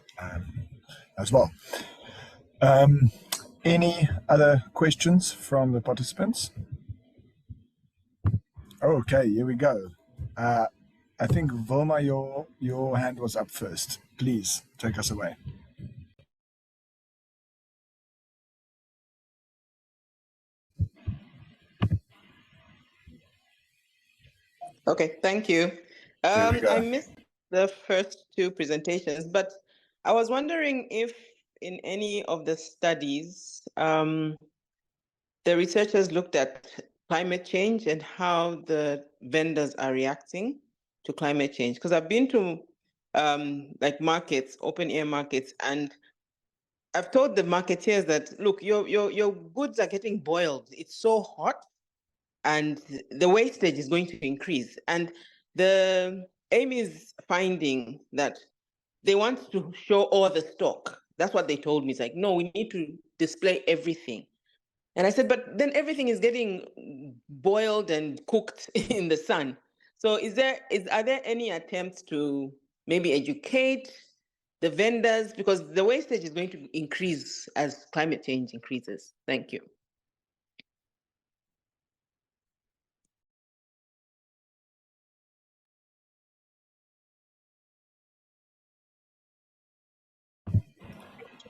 as well. Any other questions from the participants? Okay, here we go. I think Vilma, your hand was up first. Please take us away. Okay, thank you. I missed the first two presentations, but I was wondering if in any of the studies, the researchers looked at climate change and how the vendors are reacting to climate change. Because I've been to like markets, open air markets, and I've told the marketeers that, look, your goods are getting boiled. It's so hot, and the wastage is going to increase. And the aim is finding that they want to show all the stock. That's what they told me. It's like, no, we need to display everything. And I said, but then everything is getting boiled and cooked in the sun. So are there any attempts to maybe educate the vendors? Because the wastage is going to increase as climate change increases. Thank you.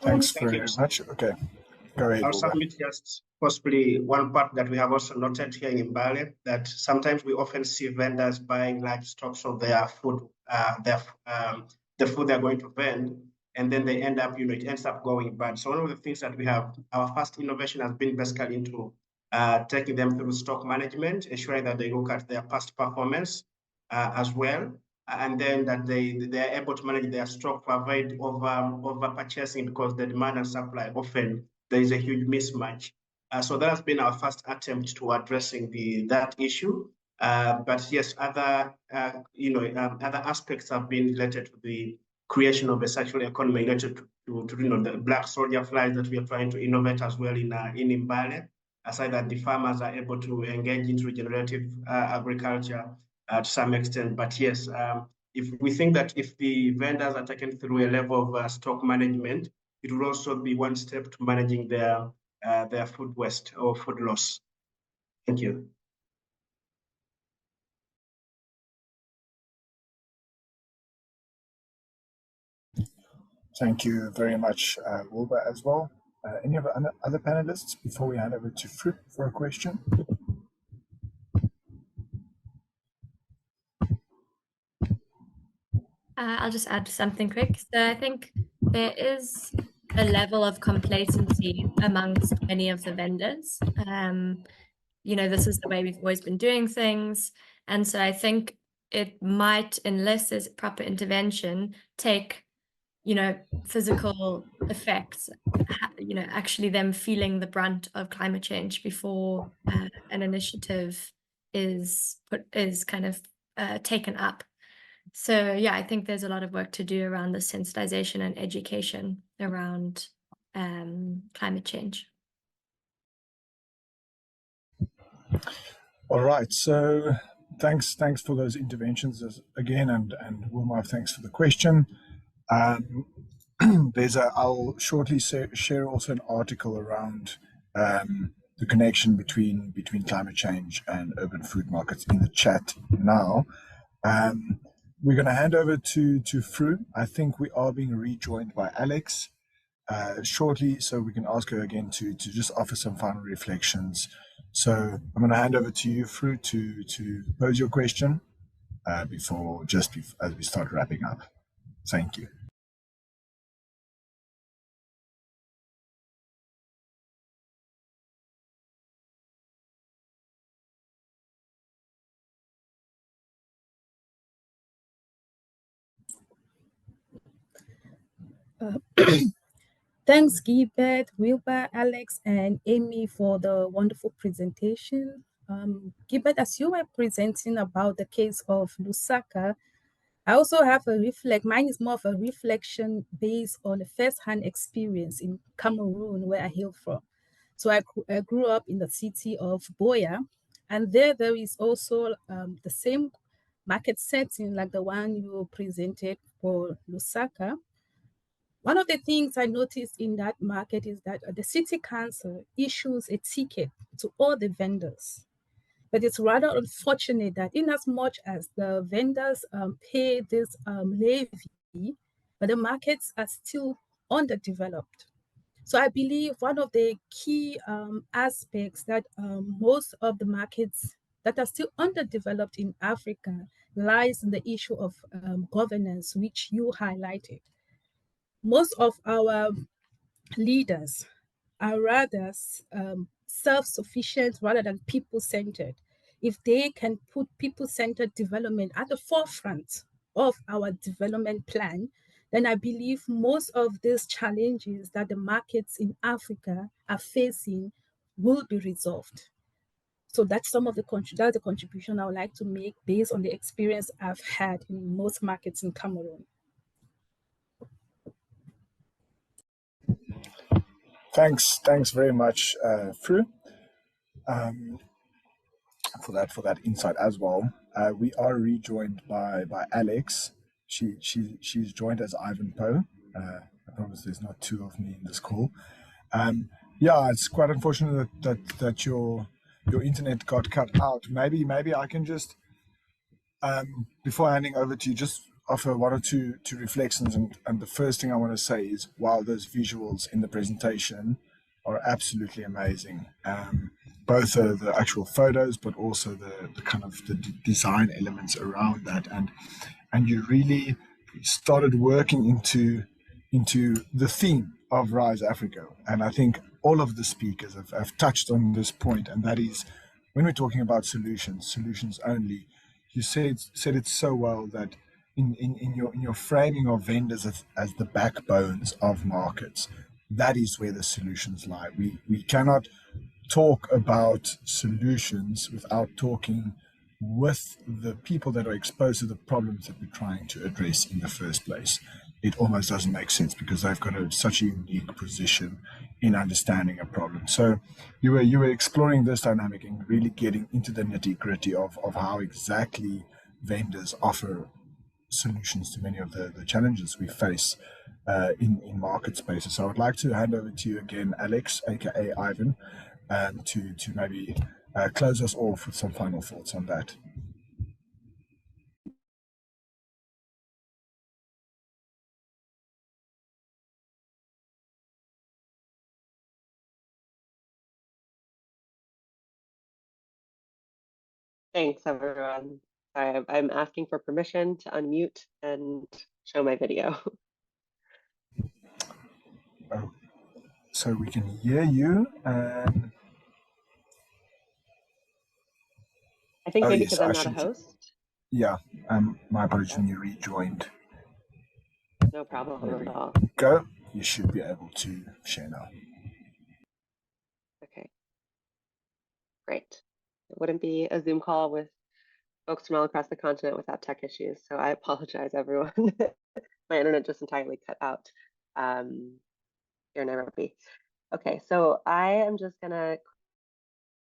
Thanks Thank very you. much. Okay, go ahead. I'll Wilbur. submit just possibly one part that we have also noted here in Mbale, that sometimes we often see vendors buying large stocks of their food, the food they're going to vend, and then they end up, it ends up going bad. So one of the things that we have, our first innovation has been basically into taking them through stock management, ensuring that they look at their past performance as well, and then that they are able to manage their stock to avoid over purchasing, because the demand and supply often there is a huge mismatch. So that has been our first attempt to addressing that issue. But yes, other other aspects have been related to the creation of a circular economy related to the black soldier flies that we are trying to innovate as well in Mbale, aside that the farmers are able to engage in regenerative agriculture to some extent. But yes, if we think that if the vendors are taken through a level of stock management, it will also be one step to managing their food waste or food loss. Thank you. Thank you very much, Wilbur, as well. Any other panelists before we hand over to Fruit for a question? I'll just add something quick. So I think there is a level of complacency amongst many of the vendors. This is the way we've always been doing things. And so I think it might, unless there's proper intervention, take, physical effects, actually them feeling the brunt of climate change before an initiative is kind of taken up. So yeah, I think there's a lot of work to do around the sensitization and education around climate change. All right, so thanks for those interventions again, and Wilma, thanks for the question. I'll shortly share also an article around the connection between climate change and urban food markets in the chat now. We're going to hand over to Fru. I think we are being rejoined by Alex shortly, so we can ask her again to just offer some final reflections. So I'm going to hand over to you, Fru, to pose your question as we start wrapping up. Thank you. Thanks, Gilbert, Wilbur, Alex, and Amy for the wonderful presentation. Gilbert, as you were presenting about the case of Lusaka, I also have a mine is more of a reflection based on a first-hand experience in Cameroon, where I hail from. So I grew up in the city of Boya, and there is also the same market setting like the one you presented for Lusaka. One of the things I noticed in that market is that the city council issues a ticket to all the vendors. But it's rather unfortunate that in as much as the vendors pay this levy, but the markets are still underdeveloped. So I believe one of the key aspects that most of the markets that are still underdeveloped in Africa lies in the issue of governance, which you highlighted. Most of our leaders are rather self-sufficient rather than people-centered. If they can put people-centered development at the forefront of our development plan, then I believe most of these challenges that the markets in Africa are facing will be resolved. So that's some of the contribution I would like to make based on the experience I've had in most markets in Cameroon. Thanks very much, Fru, for that insight as well. We are rejoined by Alex. She's joined as Ivan Poe. I promise there's not two of me in this call. Yeah, it's quite unfortunate that your internet got cut out. Maybe I can just before handing over to you, just offer one or two reflections. And the first thing I want to say is, wow, those visuals in the presentation are absolutely amazing. Both the actual photos, but also the kind of the design elements around that. And you really started working into the theme of Rise Africa. And I think all of the speakers have touched on this point, and that is when we're talking about solutions only. You said it so well that in your framing of vendors as the backbones of markets, that is where the solutions lie. We cannot talk about solutions without talking with the people that are exposed to the problems that we're trying to address in the first place. It almost doesn't make sense because they've got such a unique position in understanding a problem. So you were exploring this dynamic and really getting into the nitty-gritty of how exactly vendors offer solutions to many of the challenges we face in market spaces. So I would like to hand over to you again, Alex, aka Ivan, to maybe close us off with some final thoughts on that. Thanks, everyone. Sorry, I'm asking for permission to unmute and show my video. Oh, so we can hear you. And I think maybe yes, because I'm not a host. Yeah, my apologies when you rejoined. No problem at all. Go. You should be able to share now. Okay. Great. It wouldn't be a Zoom call with folks from all across the continent without tech issues. So I apologize, everyone. My internet just entirely cut out here in Nairobi. Okay, so I am just gonna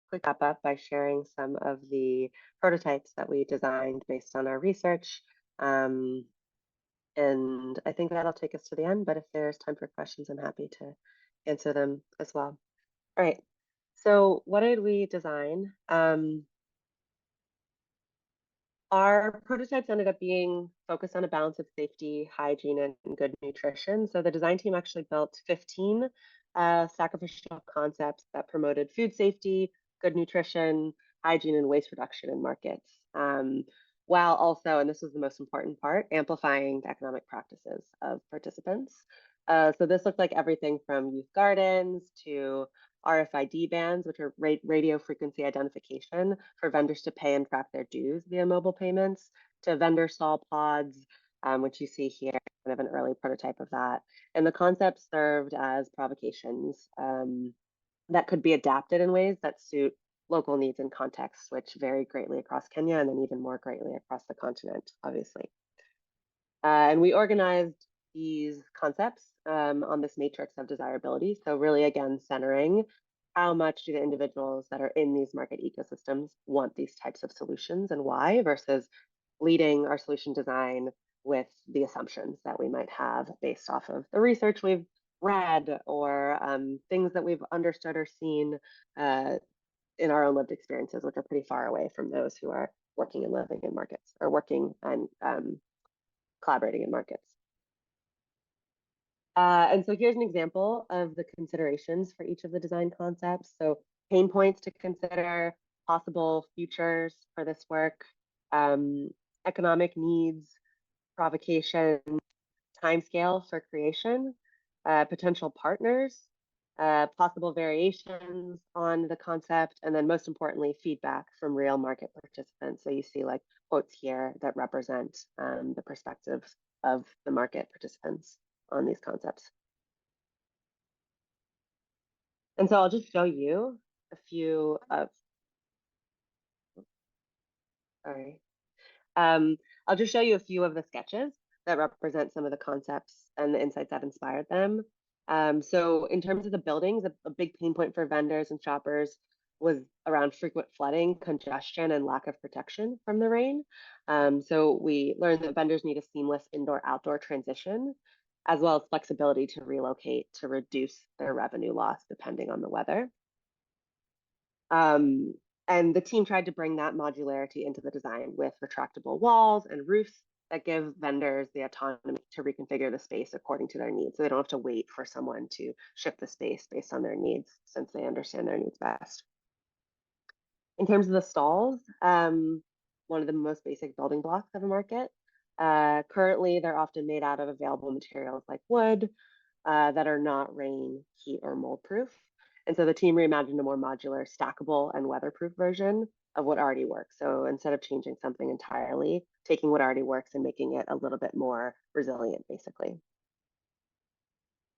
quick wrap up by sharing some of the prototypes that we designed based on our research. And I think that'll take us to the end, but if there's time for questions, I'm happy to answer them as well. All right, so what did we design? Our prototypes ended up being focused on a balance of safety, hygiene, and good nutrition. So the design team actually built 15 sacrificial concepts that promoted food safety, good nutrition, hygiene, and waste reduction in markets, while also, and this was the most important part, amplifying the economic practices of participants. So this looked like everything from youth gardens to RFID bands, which are radio frequency identification for vendors to pay and track their dues via mobile payments, to vendor stall pods, which you see here, kind of an early prototype of that. And the concept served as provocations that could be adapted in ways that suit local needs and contexts, which vary greatly across Kenya and then even more greatly across the continent, obviously. And we organized these concepts on this matrix of desirability. So really, again, centering how much do the individuals that are in these market ecosystems want these types of solutions and why, versus leading our solution design with the assumptions that we might have based off of the research we've read or things that we've understood or seen in our own lived experiences, which are pretty far away from those who are working and living in markets or working and collaborating in markets. And so here's an example of the considerations for each of the design concepts. So pain points to consider, possible futures for this work, economic needs, provocation, timescale for creation, potential partners, possible variations on the concept, and then most importantly, feedback from real market participants. So you see like quotes here that represent the perspectives of the market participants on these concepts. And so I'll just show you a few of, sorry. I'll just show you a few of the sketches that represent some of the concepts and the insights that inspired them. So in terms of the buildings, a big pain point for vendors and shoppers was around frequent flooding, congestion, and lack of protection from the rain. So we learned that vendors need a seamless indoor-outdoor transition, as well as flexibility to relocate to reduce their revenue loss depending on the weather. And the team tried to bring that modularity into the design with retractable walls and roofs that give vendors the autonomy to reconfigure the space according to their needs. So they don't have to wait for someone to shift the space based on their needs, since they understand their needs best. In terms of the stalls, one of the most basic building blocks of a market, currently they're often made out of available materials like wood that are not rain, heat, or mold proof. And so the team reimagined a more modular, stackable, and weatherproof version of what already works. So instead of changing something entirely, taking what already works and making it a little bit more resilient, basically.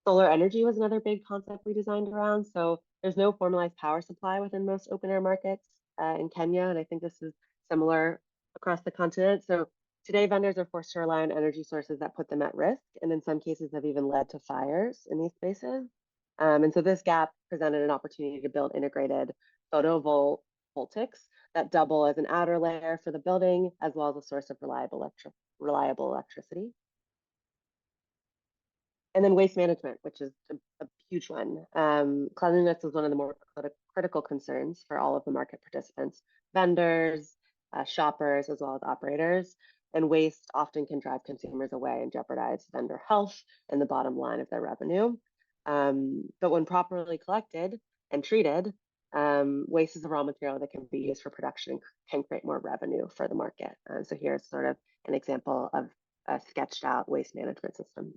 Solar energy was another big concept we designed around. So there's no formalized power supply within most open air markets in Kenya, and I think this is similar across the continent. So today, vendors are forced to rely on energy sources that put them at risk, and in some cases have even led to fires in these spaces. And so this gap presented an opportunity to build integrated photovoltaics that double as an outer layer for the building, as well as a source of reliable electricity. And then waste management, which is a huge one. Cleanliness is one of the more critical concerns for all of the market participants, vendors, shoppers, as well as operators. And waste often can drive consumers away and jeopardize vendor health and the bottom line of their revenue. But when properly collected and treated, waste is a raw material that can be used for production and can create more revenue for the market. So here's sort of an example of a sketched out waste management system.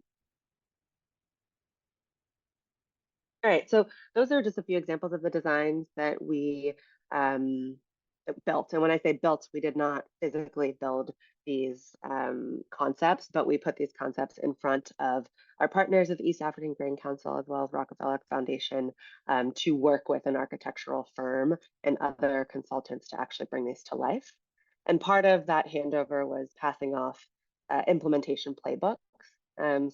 All right, so those are just a few examples of the designs that we built. And when I say built, we did not physically build these concepts, but we put these concepts in front of our partners at the East African Grain Council, as well as Rockefeller Foundation, to work with an architectural firm and other consultants to actually bring these to life. And part of that handover was passing off implementation playbooks.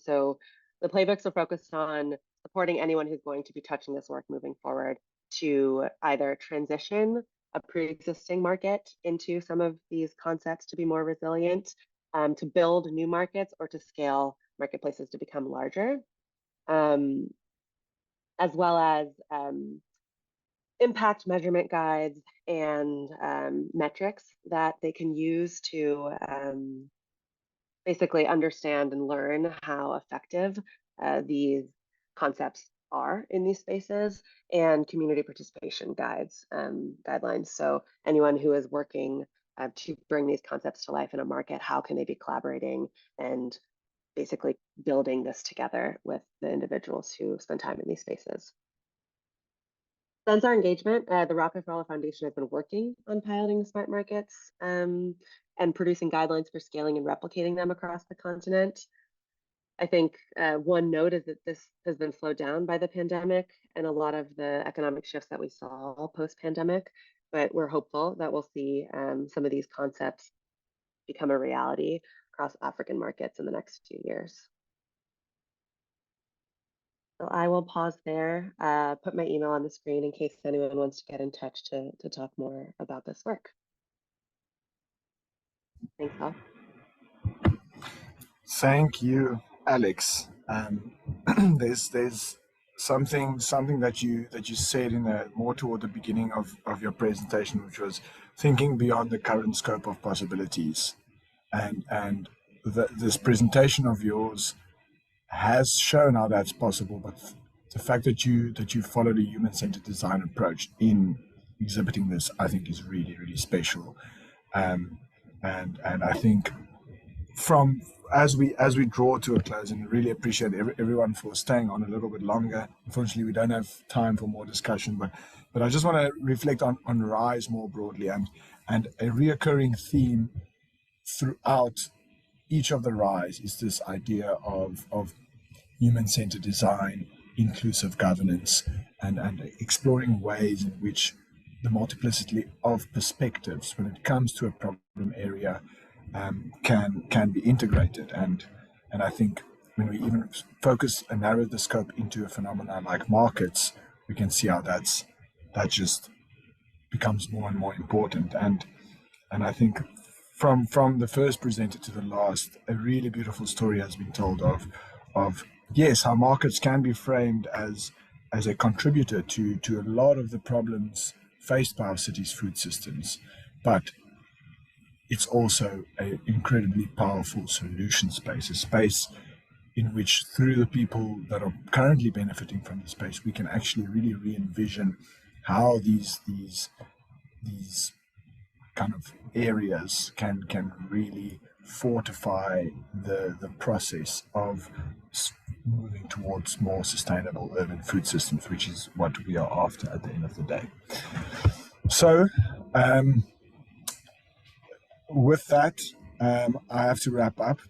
So the playbooks are focused on supporting anyone who's going to be touching this work moving forward to either transition a pre-existing market into some of these concepts to be more resilient, to build new markets, or to scale marketplaces to become larger, as well as impact measurement guides and metrics that they can use to basically understand and learn how effective these concepts are in these spaces, and community participation guides, guidelines. So anyone who is working to bring these concepts to life in a market, how can they be collaborating and basically building this together with the individuals who spend time in these spaces. Since our engagement, the Rockefeller Foundation has been working on piloting the smart markets and producing guidelines for scaling and replicating them across the continent. I think one note is that this has been slowed down by the pandemic and a lot of the economic shifts that we saw post-pandemic, but we're hopeful that we'll see some of these concepts become a reality across African markets in the next few years. So I will pause there, put my email on the screen in case anyone wants to get in touch to talk more about this work. Thanks all. Thank you, Alex. There's something that you said in more toward the beginning of your presentation, which was thinking beyond the current scope of possibilities, and this presentation of yours has shown how that's possible. But the fact that you followed a human-centered design approach in exhibiting this, I think, is really, really special. And I think as we draw to a close, and really appreciate everyone for staying on a little bit longer. Unfortunately, we don't have time for more discussion, but I just want to reflect on RISE more broadly, and a reoccurring theme throughout each of the RISE is this idea of human-centered design, inclusive governance, and exploring ways in which the multiplicity of perspectives when it comes to a problem area can be integrated. And I think when we even focus and narrow the scope into a phenomenon like markets, we can see how that just becomes more and more important. And I think from the first presenter to the last, a really beautiful story has been told of yes, how markets can be framed as a contributor to a lot of the problems faced by our city's food systems, but it's also an incredibly powerful solution space, a space in which, through the people that are currently benefiting from the space, we can actually really re-envision how these kind of areas can really fortify the process of moving towards more sustainable urban food systems, which is what we are after at the end of the day. So, with that, I have to wrap up.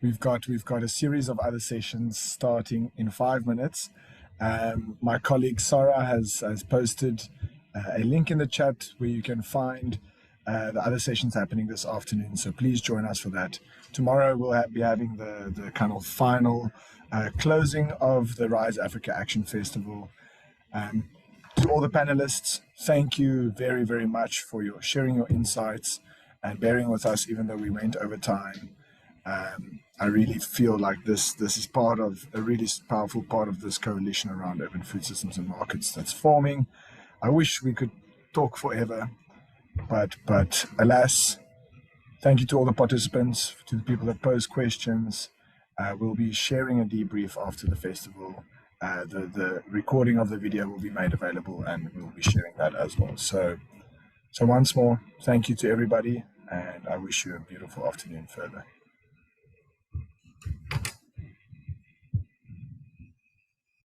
We've got a series of other sessions starting in 5 minutes. My colleague Sarah has posted a link in the chat where you can find the other sessions happening this afternoon. So please join us for that. Tomorrow we'll be having the kind of final closing of the Rise Africa Action Festival. To all the panelists, thank you very, very much for sharing your insights and bearing with us even though we went over time. I really feel like this is part of a really powerful part of this coalition around urban food systems and markets that's forming. I wish we could talk forever, but alas, thank you to all the participants, to the people that posed questions. We'll be sharing a debrief after the festival. The recording of the video will be made available, and we'll be sharing that as well. So once more, thank you to everybody, and I wish you a beautiful afternoon further.